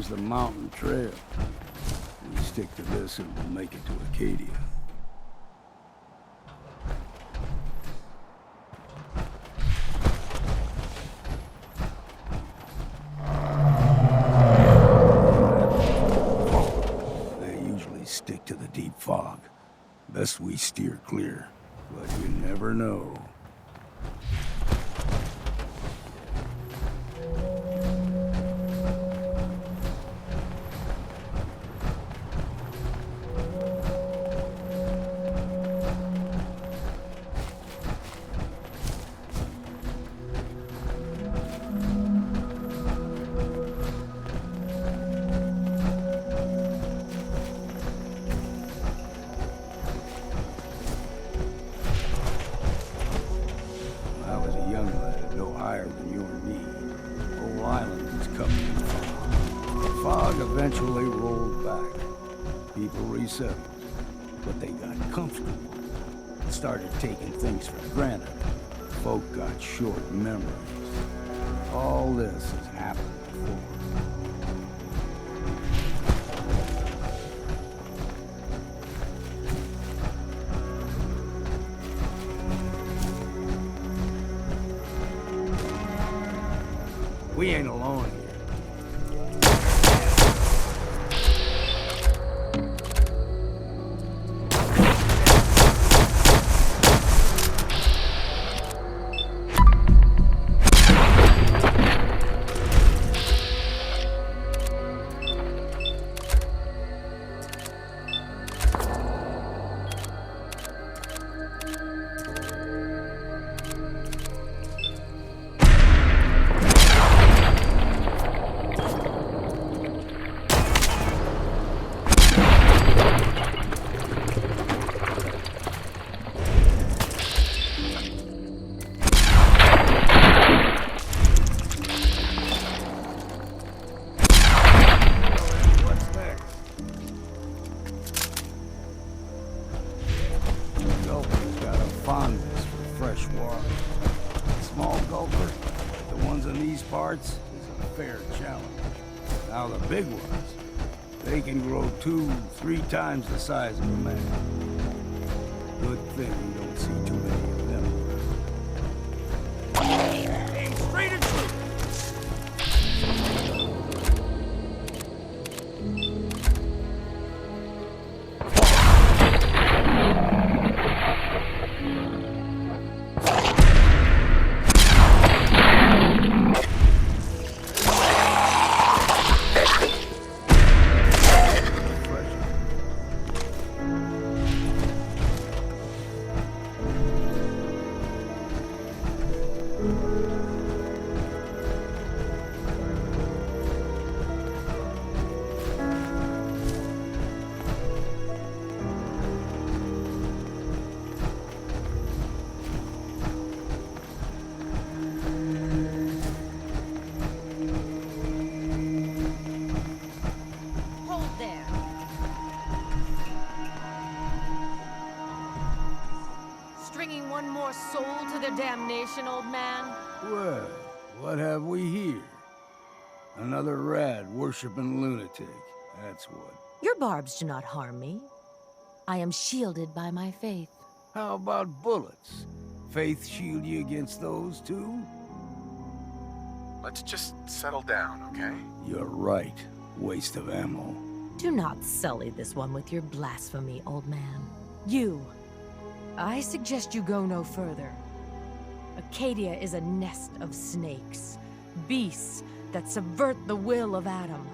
There's the mountain trail. We stick to this and we'll make it to Acadia. They usually stick to the deep fog. Best we steer clear, but you never know. Eventually rolled back. People resettled, but they got comfortable. Started taking things for granted. Folk got short memories. All this has happened before. We ain't alone here. Is a fair challenge. Now the big ones, they can grow 2-3 times the size of a man. Good thing we don't see too many of them. Aim straight and true. Damnation, old man. Well, what have we here? Another rad worshipping lunatic, that's what. Your barbs do not harm me. I am shielded by my faith. How about bullets? Faith shield you against those too? Let's just settle down, okay? You're right. Waste of ammo. Do not sully this one with your blasphemy, old man. You. I suggest you go no further. Acadia is a nest of snakes, beasts that subvert the will of Adam.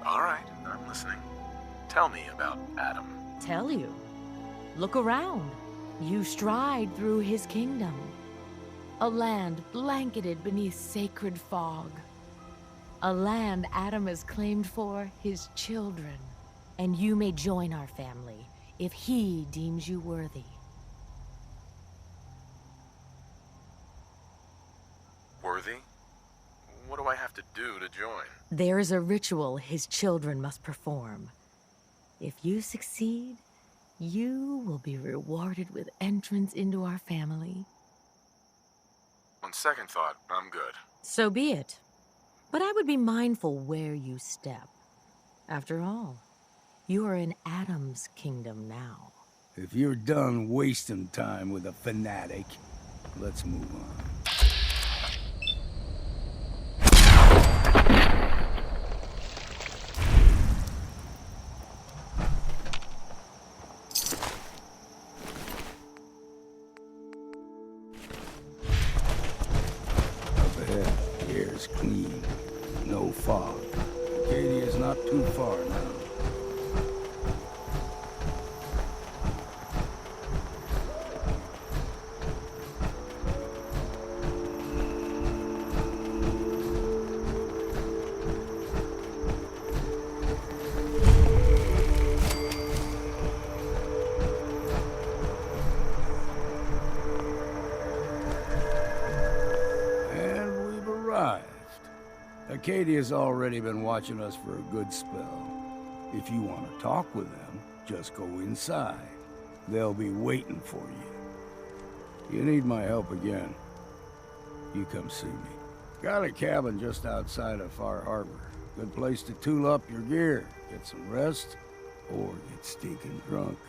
All right, I'm listening. Tell me about Adam. Tell you? Look around. You stride through his kingdom. A land blanketed beneath sacred fog. A land Adam has claimed for his children. And you may join our family if he deems you worthy. Worthy? What do I have to do to join? There is a ritual his children must perform. If you succeed, you will be rewarded with entrance into our family. On second thought, I'm good. So be it. But I would be mindful where you step. After all, you are in Adam's kingdom now. If you're done wasting time with a fanatic, let's move on. Up ahead, the air's clean. No fog. Acadia's not too far now. Acadia's already been watching us for a good spell. If you want to talk with them, just go inside. They'll be waiting for you. You need my help again, you come see me. Got a cabin just outside of Far Harbor. Good place to tool up your gear, get some rest, or get stinking drunk.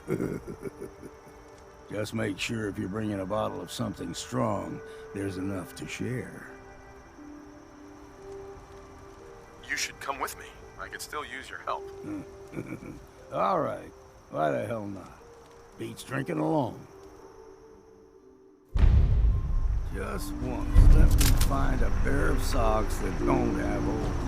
Just make sure if you're bringing a bottle of something strong, there's enough to share. You should come with me. I could still use your help. All right. Why the hell not? Beats drinking alone. Just once, let me find a pair of socks that don't have holes.